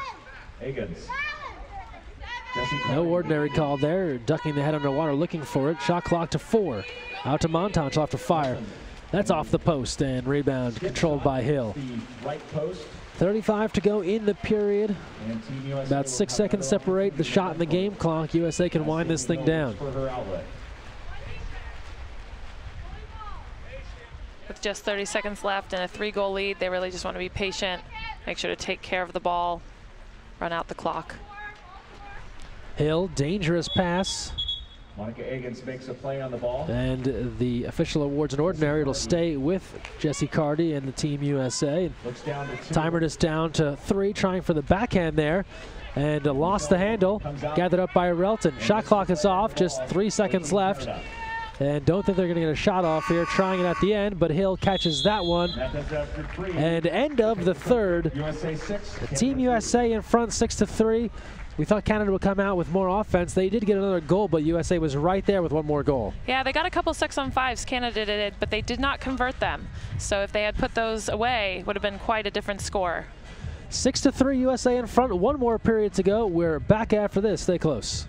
No ordinary call there. Ducking the head underwater, looking for it. Shot clock to 4. Out to Monton. She'll have to fire. That's off the post, and rebound controlled by Hill. The right post. 35 to go in the period. About 6 seconds separate the shot and the game clock. USA can wind this thing down. With just 30 seconds left and a 3-goal lead, they really just want to be patient, make sure to take care of the ball, run out the clock. Hill, dangerous pass. Monica Eggins makes a play on the ball. And the official awards an ordinary. It'll stay with Jessie Cardy and the Team USA. Looks down to 2. Timer is down to 3, trying for the backhand there. And lost the handle. Gathered up by Relton. Shot clock is off, just 3 seconds left. And don't think they're going to get a shot off here, trying it at the end, but Hill catches that one. And end of the third. Team USA in front 6-3. We thought Canada would come out with more offense. They did get another goal, but USA was right there with one more goal. Yeah, they got a couple 6-on-5s, Canada did, but they did not convert them. So if they had put those away, it would have been quite a different score. 6-3 USA in front. One more period to go. We're back after this. Stay close.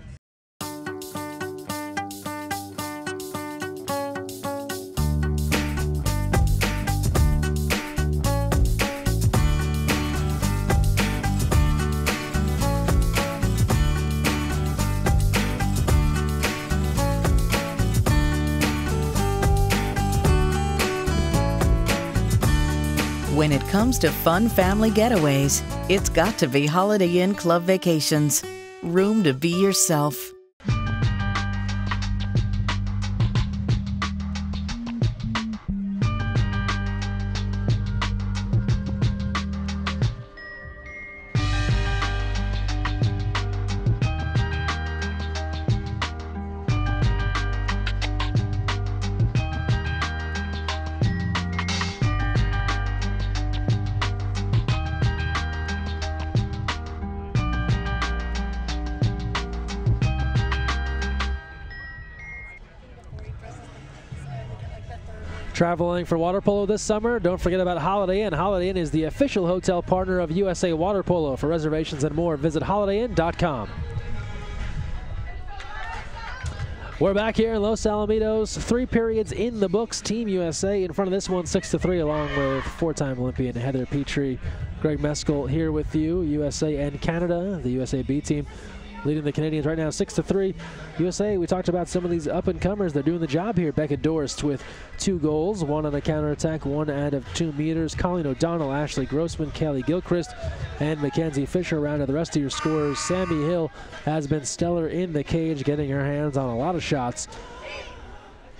When it comes to fun family getaways, it's got to be Holiday Inn Club Vacations. Room to be yourself. Traveling for water polo this summer? Don't forget about Holiday Inn. Holiday Inn is the official hotel partner of USA Water Polo. For reservations and more, visit holidayinn.com. We're back here in Los Alamitos. 3 periods in the books. Team USA in front of this one, 6-3, along with 4-time Olympian Heather Petrie. Greg Meskel here with you. USA and Canada, the USA B team, leading the Canadians right now 6-3. USA, we talked about some of these up-and-comers. They're doing the job here. Becca Dorst with 2 goals, 1 on a counterattack, 1 out of 2 meters. Colleen O'Donnell, Ashley Grossman, Kelly Gilchrist, and Mackenzie Fisher rounded the rest of your scorers. Sammy Hill has been stellar in the cage, getting her hands on a lot of shots.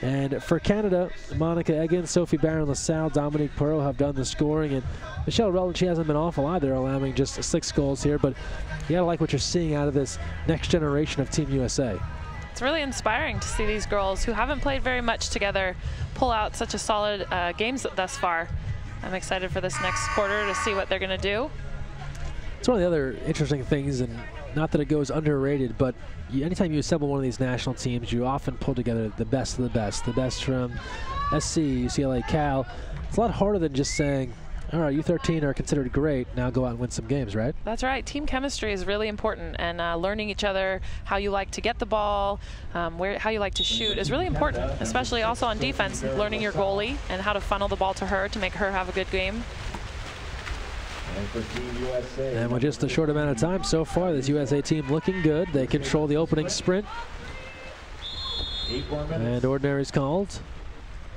And for Canada, Monica Eggins, Sophie Barron-LaSalle, Dominique Perot have done the scoring, and Michelle Relton, she hasn't been awful either, allowing just 6 goals here, but you gotta like what you're seeing out of this next generation of Team USA. It's really inspiring to see these girls who haven't played very much together pull out such a solid games thus far. I'm excited for this next quarter to see what they're gonna do. It's one of the other interesting things, and not that it goes underrated, but anytime you assemble one of these national teams, you often pull together the best of the best from SC, UCLA, Cal. It's a lot harder than just saying, all right, you 13 are considered great, now go out and win some games, right? That's right. Team chemistry is really important, and learning each other, how you like to get the ball, how you like to shoot is really important, especially also on defense, learning your goalie and how to funnel the ball to her to make her have a good game. And with just a short amount of time so far, this USA team looking good. They control the opening sprint. And ordinary's called.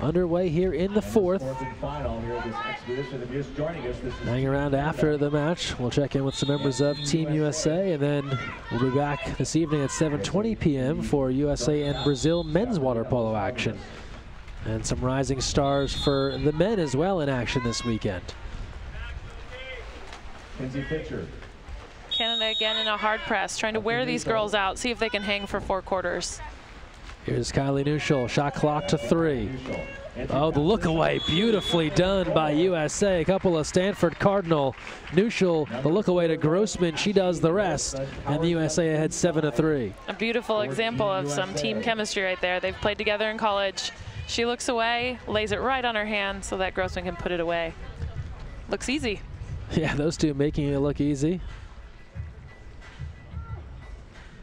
Underway here in the 4th. Hang around after the match. We'll check in with some members of Team USA, and then we'll be back this evening at 7:20 p.m. for USA and Brazil men's water polo action. And some rising stars for the men as well in action this weekend. Canada again in a hard press, trying to wear these girls out, see if they can hang for 4 quarters. Here's Kylie Nuschel, shot clock to 3. Oh, the look away, beautifully done by USA. A couple of Stanford Cardinal. Nuschel, the look away to Grossman, she does the rest, and the USA ahead 7-3. A beautiful example of some team chemistry right there. They've played together in college. She looks away, lays it right on her hand so that Grossman can put it away. Looks easy. Yeah, those two making it look easy.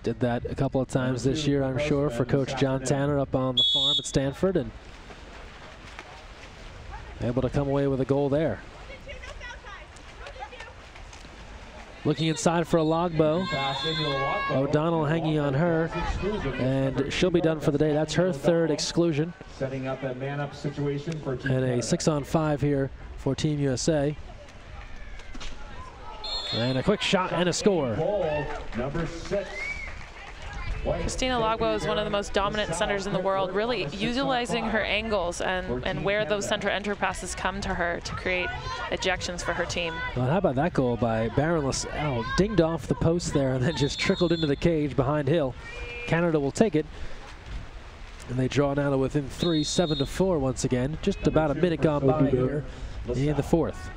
Did that a couple of times this year, I'm sure, for Coach John Tanner up on the farm at Stanford. And Able to come away with a goal there. Looking inside for a Logbo. O'Donnell hanging on her, and she'll be done for the day. That's her third exclusion. Setting up a man-up situation for Team And a Canada. 6-on-5 here for Team USA. And a quick shot and a score. Goal number 6. Christina Logbo is one of the most dominant centers in the world, really utilizing her angles and where those center enter passes come to her to create ejections for her team. Well, how about that goal by Baronless? Oh, dinged off the post there and then just trickled into the cage behind Hill. Canada will take it. And they draw now to within 3, 7-4 once again. Just about a minute gone by here in the fourth.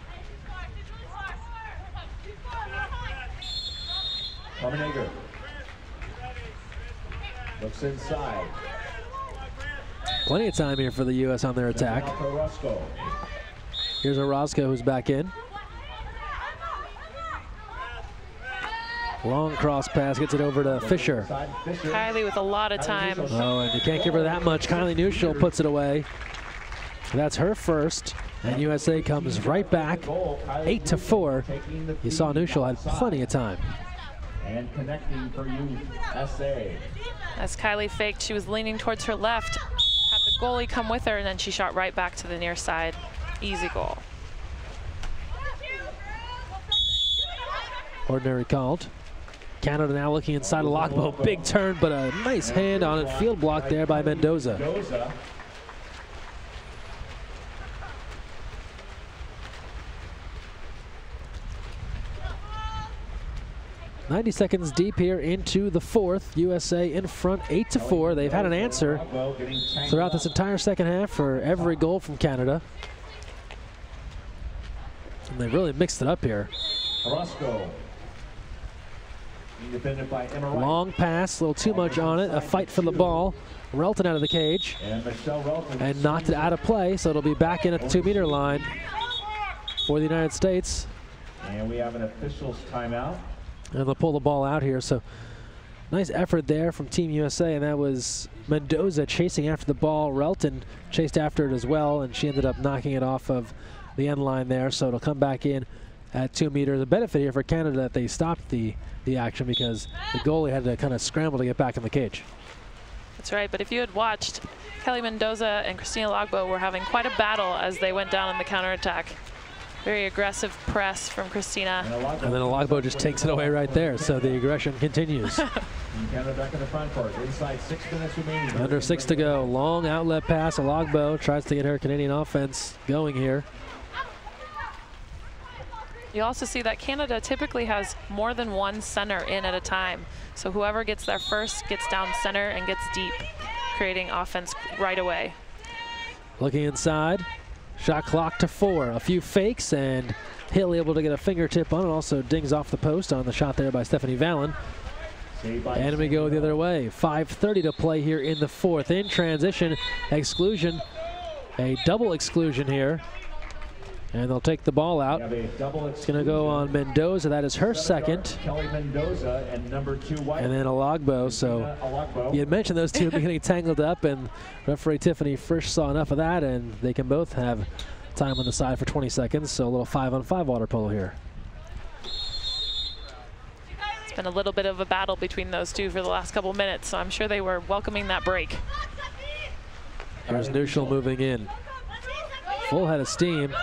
Carmenager looks inside. Plenty of time here for the U.S. on their attack. Here's Orozco who's back in. Long cross pass, gets it over to Fisher. Kylie with a lot of time. Oh, and you can't give her that much. Kylie Newshel puts it away. That's her first, and USA comes right back, 8-4. You saw Newshel had plenty of time. And connecting for USA. As Kylie faked, she was leaning towards her left, had the goalie come with her, and then she shot right back to the near side. Easy goal. Ordinary called. Canada now looking inside a Logbo. Big turn, but a nice hand on it. Field block there by Mendoza. 90 seconds deep here into the fourth. USA in front 8-4. They've had an answer throughout this entire second half for every goal from Canada. And they've really mixed it up here. Long pass, a little too much on it. A fight for the ball. Relton out of the cage. And knocked it out of play, so it'll be back in at the 2-meter line for the United States. And we have an official's timeout. And they'll pull the ball out here. So nice effort there from Team USA, and that was Mendoza chasing after the ball. Relton chased after it as well, and she ended up knocking it off of the end line there. So it'll come back in at 2 meters. The benefit here for Canada that they stopped the action because the goalie had to kind of scramble to get back in the cage. That's right, but if you had watched, Kelly Mendoza and Christina Logbo were having quite a battle as they went down on the counterattack. Very aggressive press from Christina. And then Logbo just takes it away right there, so the aggression continues. Canada back in the front court. Inside 6 minutes remaining. Under 6 to go. Long outlet pass. Logbo tries to get her Canadian offense going here. You also see that Canada typically has more than one center in at a time. So whoever gets there first gets down center and gets deep, creating offense right away. Looking inside. Shot clock to 4. A few fakes, and Hill able to get a fingertip on it. Also dings off the post on the shot there by Stephanie Vallon. And we go the other way. 5:30 to play here in the fourth. In transition, exclusion. A double exclusion here. And they'll take the ball out. It's going to go on Mendoza. That is her second. Kelly Mendoza and number 2 White. And then a Logbo. So you had mentioned those two getting tangled up, and referee Tiffany Frisch saw enough of that, and they can both have time on the side for 20 seconds. So a little 5-on-5 water polo here. It's been a little bit of a battle between those two for the last couple minutes, so I'm sure they were welcoming that break. Here's Newshel moving in. Full head of steam.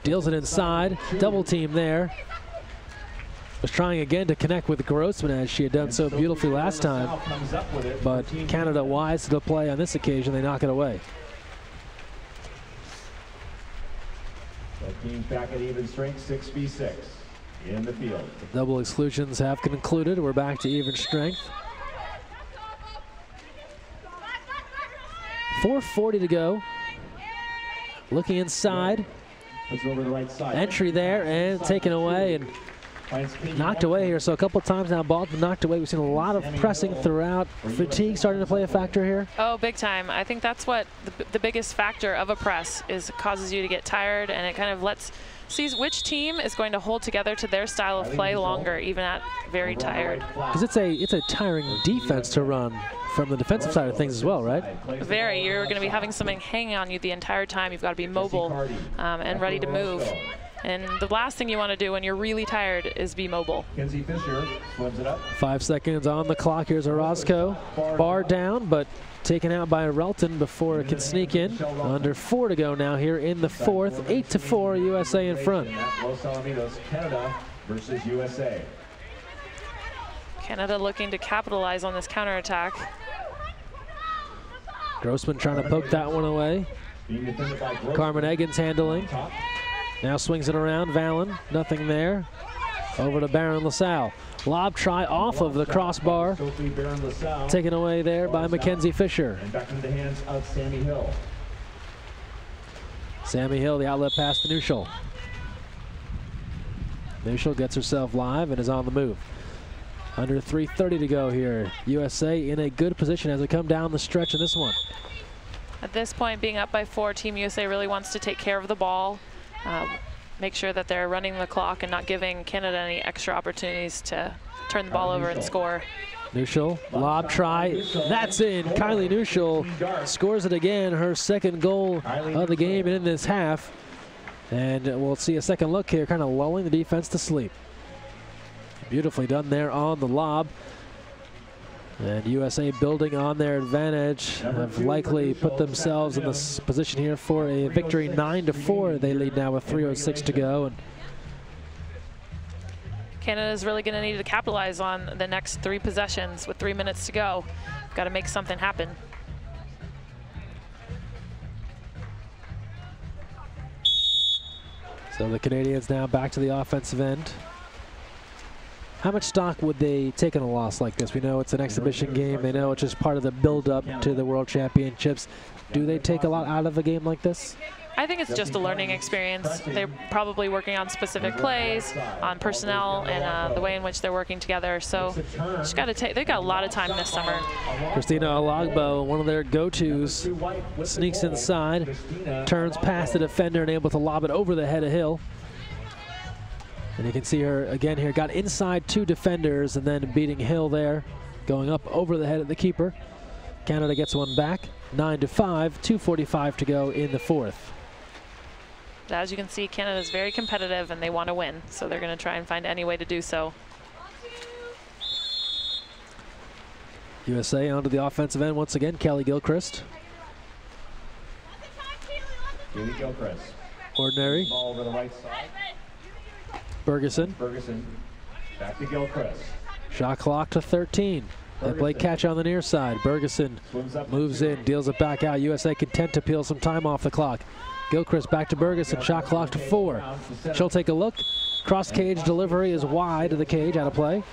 Deals it inside, double team there. Was trying again to connect with Grossman as she had done so beautifully last time. But Canada wise to the play on this occasion, they knock it away. The team's back at even strength, 6v6 in the field. The double exclusions have concluded. We're back to even strength. 4:40 to go. Looking inside. Over the right side. Entry there and taken away, and knocked away here. So a couple times now, ball's been knocked away. We've seen a lot of pressing throughout. Fatigue starting to play a factor here. Oh, big time. I think that's what the biggest factor of a press is. It causes you to get tired, and it kind of sees which team is going to hold together to their style of play longer, even at very tired. Because it's a tiring defense to run from the defensive side of things as well, right? Very. You're going to be having something hanging on you the entire time. You've got to be mobile and ready to move. And the last thing you want to do when you're really tired is be mobile. Mackenzie Fisher swims it up. 5 seconds on the clock. Here's Orozco. Bar down, but taken out by Relton before it can sneak in. Under 4 to go now here in the fourth. 8-4, USA in front. Los Alamitos, Canada versus USA. Canada looking to capitalize on this counterattack. Grossman trying to poke that one away. Carmen Eggins handling. Now swings it around. Valen, nothing there. Over to Baron LaSalle. Lob try off of the crossbar. Taken away there by Mackenzie Fisher. And back into the hands of Sammy Hill. Sammy Hill, the outlet pass to Nuschel. Nuschel gets herself live and is on the move. Under 3:30 to go here. USA in a good position as we come down the stretch in this one. At this point, being up by 4, Team USA really wants to take care of the ball. Make sure that they're running the clock and not giving Canada any extra opportunities to turn the ball over and score. Nuschel, lob try, that's in. Kylie Nuschel scores it again, her second goal of the game in this half. And we'll see a second look here, kind of lulling the defense to sleep. Beautifully done there on the lob. And USA building on their advantage have likely put themselves in this position here for a victory. 9-4. They lead now with 3:06 to go. And Canada is really going to need to capitalize on the next 3 possessions with 3 minutes to go. Got to make something happen. So the Canadians now back to the offensive end. How much stock would they take in a loss like this? We know it's an exhibition game. They know it's just part of the build-up to the World Championships. Do they take a lot out of a game like this? I think it's just a learning experience. They're probably working on specific plays, on personnel, and the way in which they're working together. So just got to take. They've got a lot of time this summer. Christina Alagbo, one of their go-tos, sneaks inside, turns past the defender and able to lob it over the head of Hill. And you can see her again here, got inside 2 defenders and then beating Hill there, going up over the head of the keeper. Canada gets one back, 9-5, 2:45 to go in the fourth. As you can see, Canada is very competitive and they want to win, so they're going to try and find any way to do so. USA onto the offensive end once again, Kelly Gilchrist. Kelly Gilchrist. Ordinary. Ball over the right side. Ferguson. Ferguson. Back to Gilchrist. Shot clock to 13. They play catch on the near side. Bergeson moves in, deals it back out. USA content to peel some time off the clock. Gilchrist back to Bergeson, shot clock to 4. She'll take a look. Cross cage delivery is wide of the cage, out of play.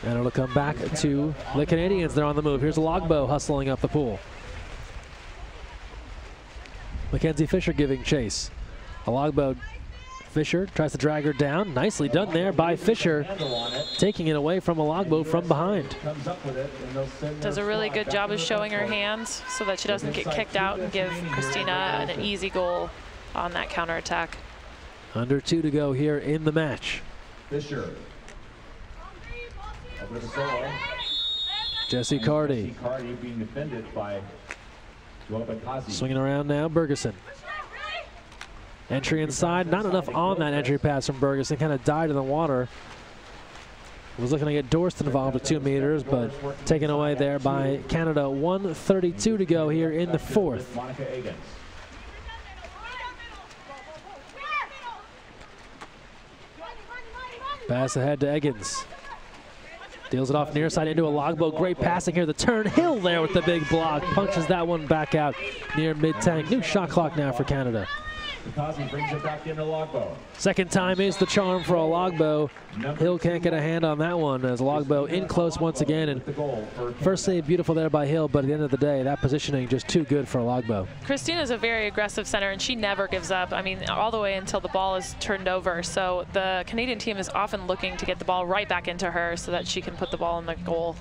And it'll come back to the Canadians. They're on the move. Here's Logbo hustling up the pool. Mackenzie Fisher giving chase. Logbo. Fisher tries to drag her down. Nicely done there by Fisher, taking it away from Alagbo from behind. Does a really good job of showing her hands so that she doesn't get kicked out and give Christina an easy goal on that counterattack. Under 2 to go here in the match. Fisher. Over to solo. Jesse Cardi. Cardi being defended by Duabakazi. Swinging around now, Bergeson. Entry inside, not enough on that entry pass from Bergeson, kind of died in the water. Was looking to get Dorston involved with 2 meters, but taken away there by Canada. 1:32 to go here in the fourth. Pass ahead to Eggins. Deals it off near side into Alagbo. Great passing here. The turn. Hill there with the big block. Punches that one back out near mid-tank. New shot clock now for Canada. Kazi brings it back into Logbo. Second time is the charm for Logbo. Hill can't get a hand on that one as Logbo in close once again. And first save beautiful there by Hill, but at the end of the day, that positioning just too good for Logbo. Christina's a very aggressive center, and she never gives up. I mean, all the way until the ball is turned over. So the Canadian team is often looking to get the ball right back into her so that she can put the ball in the goal.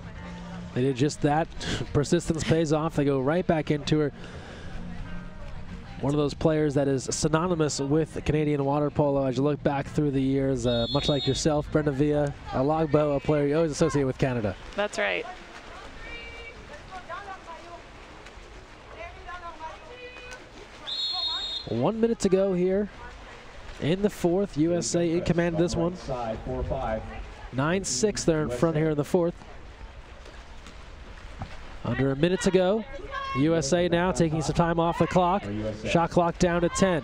They did just that. Persistence pays off. They go right back into her. One of those players that is synonymous with Canadian water polo as you look back through the years, much like yourself, Brenda Villa, a Logbo, a player you always associate with Canada. That's right. One minute to go here in the fourth. USA in command of this one. 9-6 they're in front here in the fourth. Under a minute to go. USA now taking some time off the clock. Shot clock down to 10.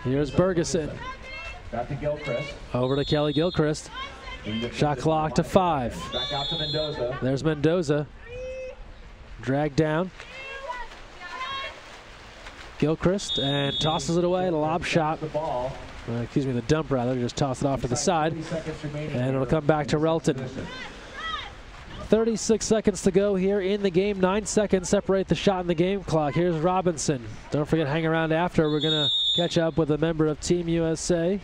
Here's Bergeson. Back to Gilchrist. Over to Kelly Gilchrist. Shot clock to 5. Back out to Mendoza. There's Mendoza. Dragged down. Gilchrist and tosses it away. The lob shot. Excuse me, the dump rather. Just toss it off to the side. And it'll come back to Relton. 36 seconds to go here in the game. 9 seconds separate the shot in the game clock. Here's Robinson. Don't forget, hang around after. We're going to catch up with a member of Team USA,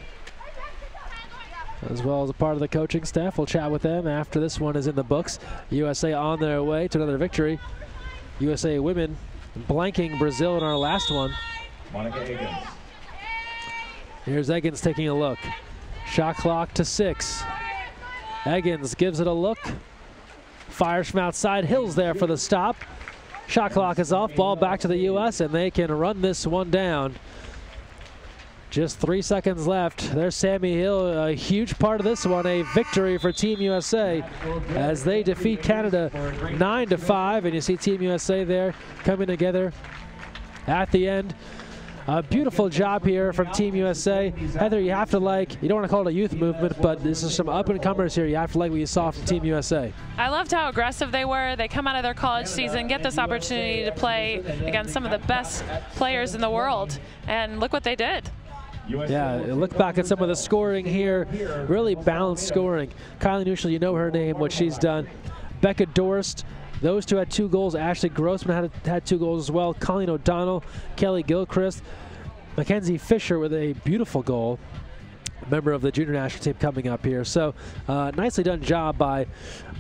as well as a part of the coaching staff. We'll chat with them after this one is in the books. USA on their way to another victory. USA women blanking Brazil in our last one. Monica Eggins. Here's Eggins taking a look. Shot clock to 6. Eggins gives it a look. Fires from outside. Hill's there for the stop. Shot clock is off. Ball back to the U.S. and they can run this one down. Just 3 seconds left. There's Sammy Hill, a huge part of this one. A victory for Team USA as they defeat Canada 9-5. And you see Team USA there coming together at the end. A beautiful job here from Team USA. Heather, you have to like, you don't want to call it a youth movement, but this is some up-and-comers here. You have to like what you saw from Team USA. I loved how aggressive they were. They come out of their college season, get this opportunity to play against some of the best players in the world, and look what they did. Yeah, look back at some of the scoring here. Really balanced scoring. Kylie Nuschel, you know her name, what she's done. Becca Dorst. Those two had 2 goals. Ashley Grossman had 2 goals as well. Colleen O'Donnell, Kelly Gilchrist, Mackenzie Fisher with a beautiful goal. Member of the junior national team coming up here. So nicely done job by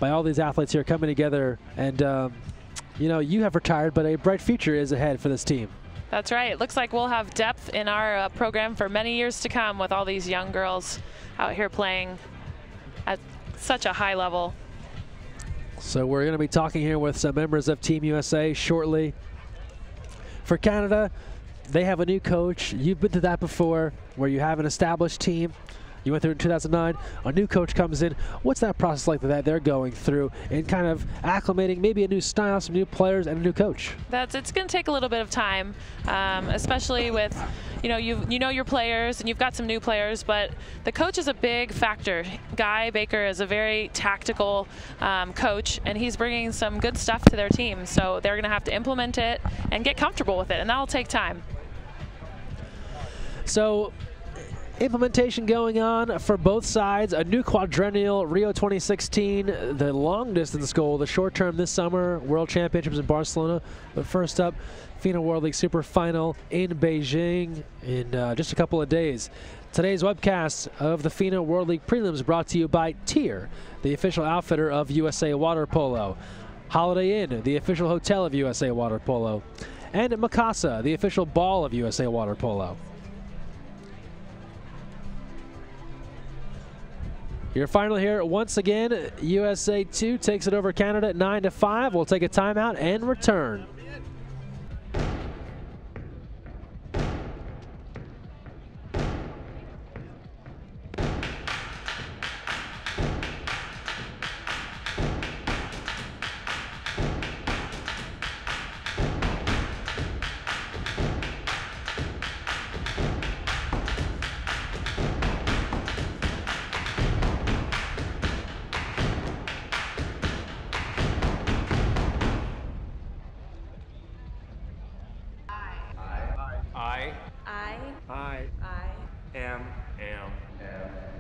all these athletes here coming together. And you know, you have retired, but a bright future is ahead for this team. That's right. It looks like we'll have depth in our program for many years to come with all these young girls out here playing at such a high level. So we're going to be talking here with some members of Team USA shortly. For Canada, they have a new coach. You've been to that before, where you have an established team. You went through it in 2009. A new coach comes in. What's that process like that they're going through and kind of acclimating maybe a new style, some new players, and a new coach? It's going to take a little bit of time, especially with, you know your players and you've got some new players, but the coach is a big factor. Guy Baker is a very tactical coach, and he's bringing some good stuff to their team. So they're going to have to implement it and get comfortable with it, and that'll take time. So implementation going on for both sides. A new quadrennial, Rio 2016, the long distance goal, the short term this summer, World Championships in Barcelona. But first up, FINA World League Super Final in Beijing in just a couple of days. Today's webcast of the FINA World League Prelims brought to you by Tier, the official outfitter of USA Water Polo, Holiday Inn, the official hotel of USA Water Polo, and Mikasa, the official ball of USA Water Polo. Your final here, once again, USA 2 takes it over Canada 9-5. We'll take a timeout and return.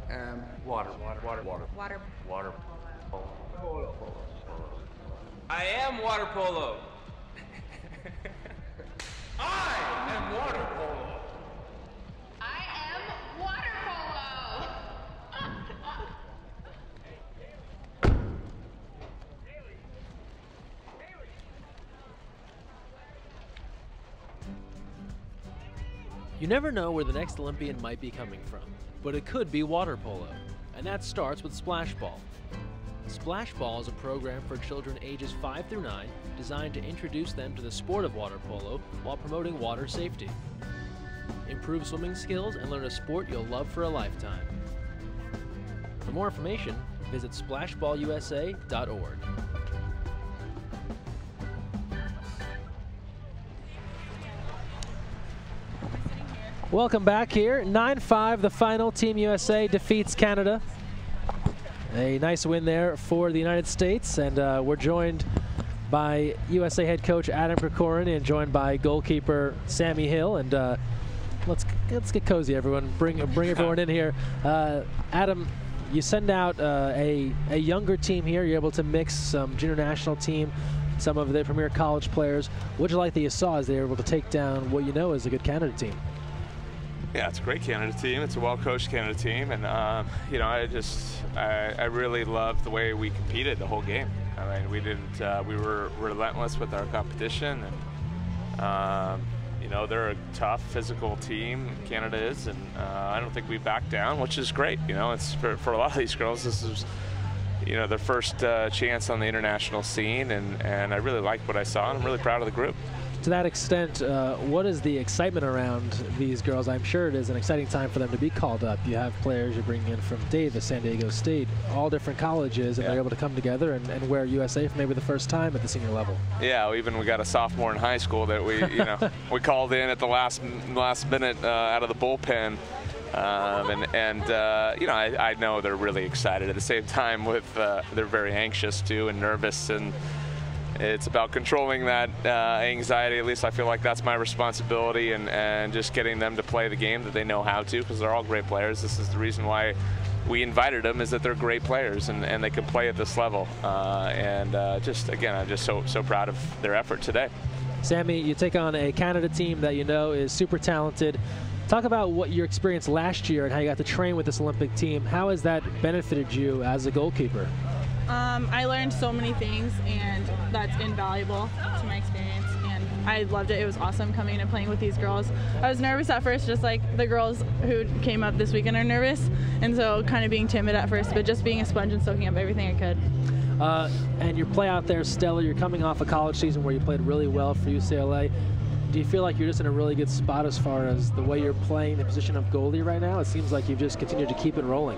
am water polo. I am water polo. I am water polo. I am water polo. You never know where the next Olympian might be coming from, but it could be water polo, and that starts with Splash Ball. Splash Ball is a program for children ages 5 through 9 designed to introduce them to the sport of water polo while promoting water safety. Improve swimming skills and learn a sport you'll love for a lifetime. For more information, visit splashballusa.org. Welcome back here. 9-5 the final. Team USA defeats Canada. A nice win there for the United States, and we're joined by USA head coach Adam Krikorin and joined by goalkeeper Sammy Hill. And let's get cozy, everyone. Bring everyone in here. Adam, you send out a younger team here. You're able to mix some junior national team, some of the premier college players. What did you like that you saw as they were able to take down what you know is a good Canada team? Yeah, it's a great Canada team. It's a well-coached Canada team, and you know, I really loved the way we competed the whole game. I mean, we were relentless with our competition, and you know, they're a tough, physical team. Canada is, and I don't think we backed down, which is great. You know, it's for a lot of these girls, this is, you know, their first chance on the international scene, and I really liked what I saw, and I'm really proud of the group. To that extent, what is the excitement around these girls? I'm sure it is an exciting time for them to be called up. You have players you're bringing in from Davis, San Diego State, all different colleges, and they're able to come together and wear USA for maybe the first time at the senior level. Yeah, we got a sophomore in high school that we, you know, we called in at the last minute out of the bullpen. You know, I know they're really excited. At the same time, they're very anxious too and nervous, and it's about controlling that anxiety. At least I feel like that's my responsibility, and just getting them to play the game that they know how to, because they're all great players. This is the reason why we invited them, is that they're great players and they can play at this level. Just again, I'm just so proud of their effort today. Sammy, you take on a Canada team that you know is super talented. Talk about what your experience last year and how you got to train with this Olympic team. How has that benefited you as a goalkeeper? I learned so many things, and that's invaluable to my experience, and I loved it. It was awesome coming and playing with these girls. I was nervous at first, just like the girls who came up this weekend are nervous, and so kind of being timid at first, but just being a sponge and soaking up everything I could. And your play out there, stellar. You're coming off a college season where you played really well for UCLA. Do you feel like you're just in a really good spot as far as the way you're playing the position of goalie right now? It seems like you've just continued to keep it rolling.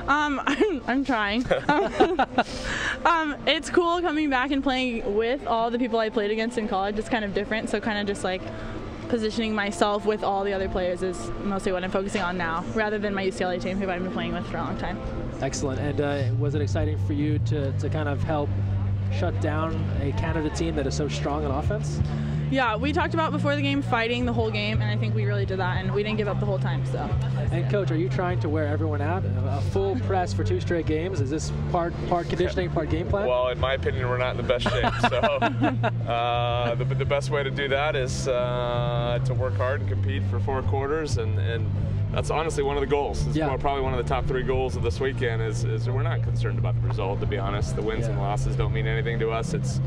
I'm trying. It's cool coming back and playing with all the people I played against in college. It's kind of different, so kind of just like positioning myself with all the other players is mostly what I'm focusing on now, rather than my UCLA team, who I've been playing with for a long time. Excellent. And was it exciting for you to kind of help shut down a Canada team that is so strong on offense? Yeah, we talked about before the game fighting the whole game, and I think we really did that, and we didn't give up the whole time. So. And Coach, are you trying to wear everyone out? A full press for 2 straight games? Is this part conditioning, part game plan? Well, in my opinion, we're not in the best shape. So the best way to do that is to work hard and compete for 4 quarters, and that's honestly one of the goals. It's probably one of the top 3 goals of this weekend is we're not concerned about the result, to be honest. The wins and losses don't mean anything to us. It's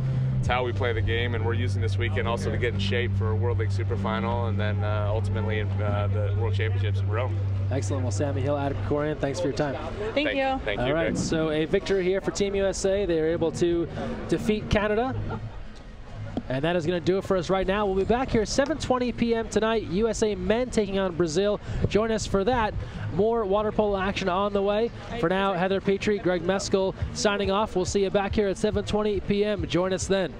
how we play the game, and we're using this weekend also to get in shape for a World League Super Final, and then ultimately in the World Championships in Rome. Excellent. Well, Sammy Hill, Adam Krikorin, thanks for your time. Thank you. Thank you. All right, so a victory here for Team USA. They were able to defeat Canada. And that is going to do it for us right now. We'll be back here 7:20 p.m. tonight. USA men taking on Brazil. Join us for that. More water polo action on the way. For now, Heather Petrie, Greg Meskel signing off. We'll see you back here at 7:20 p.m. Join us then.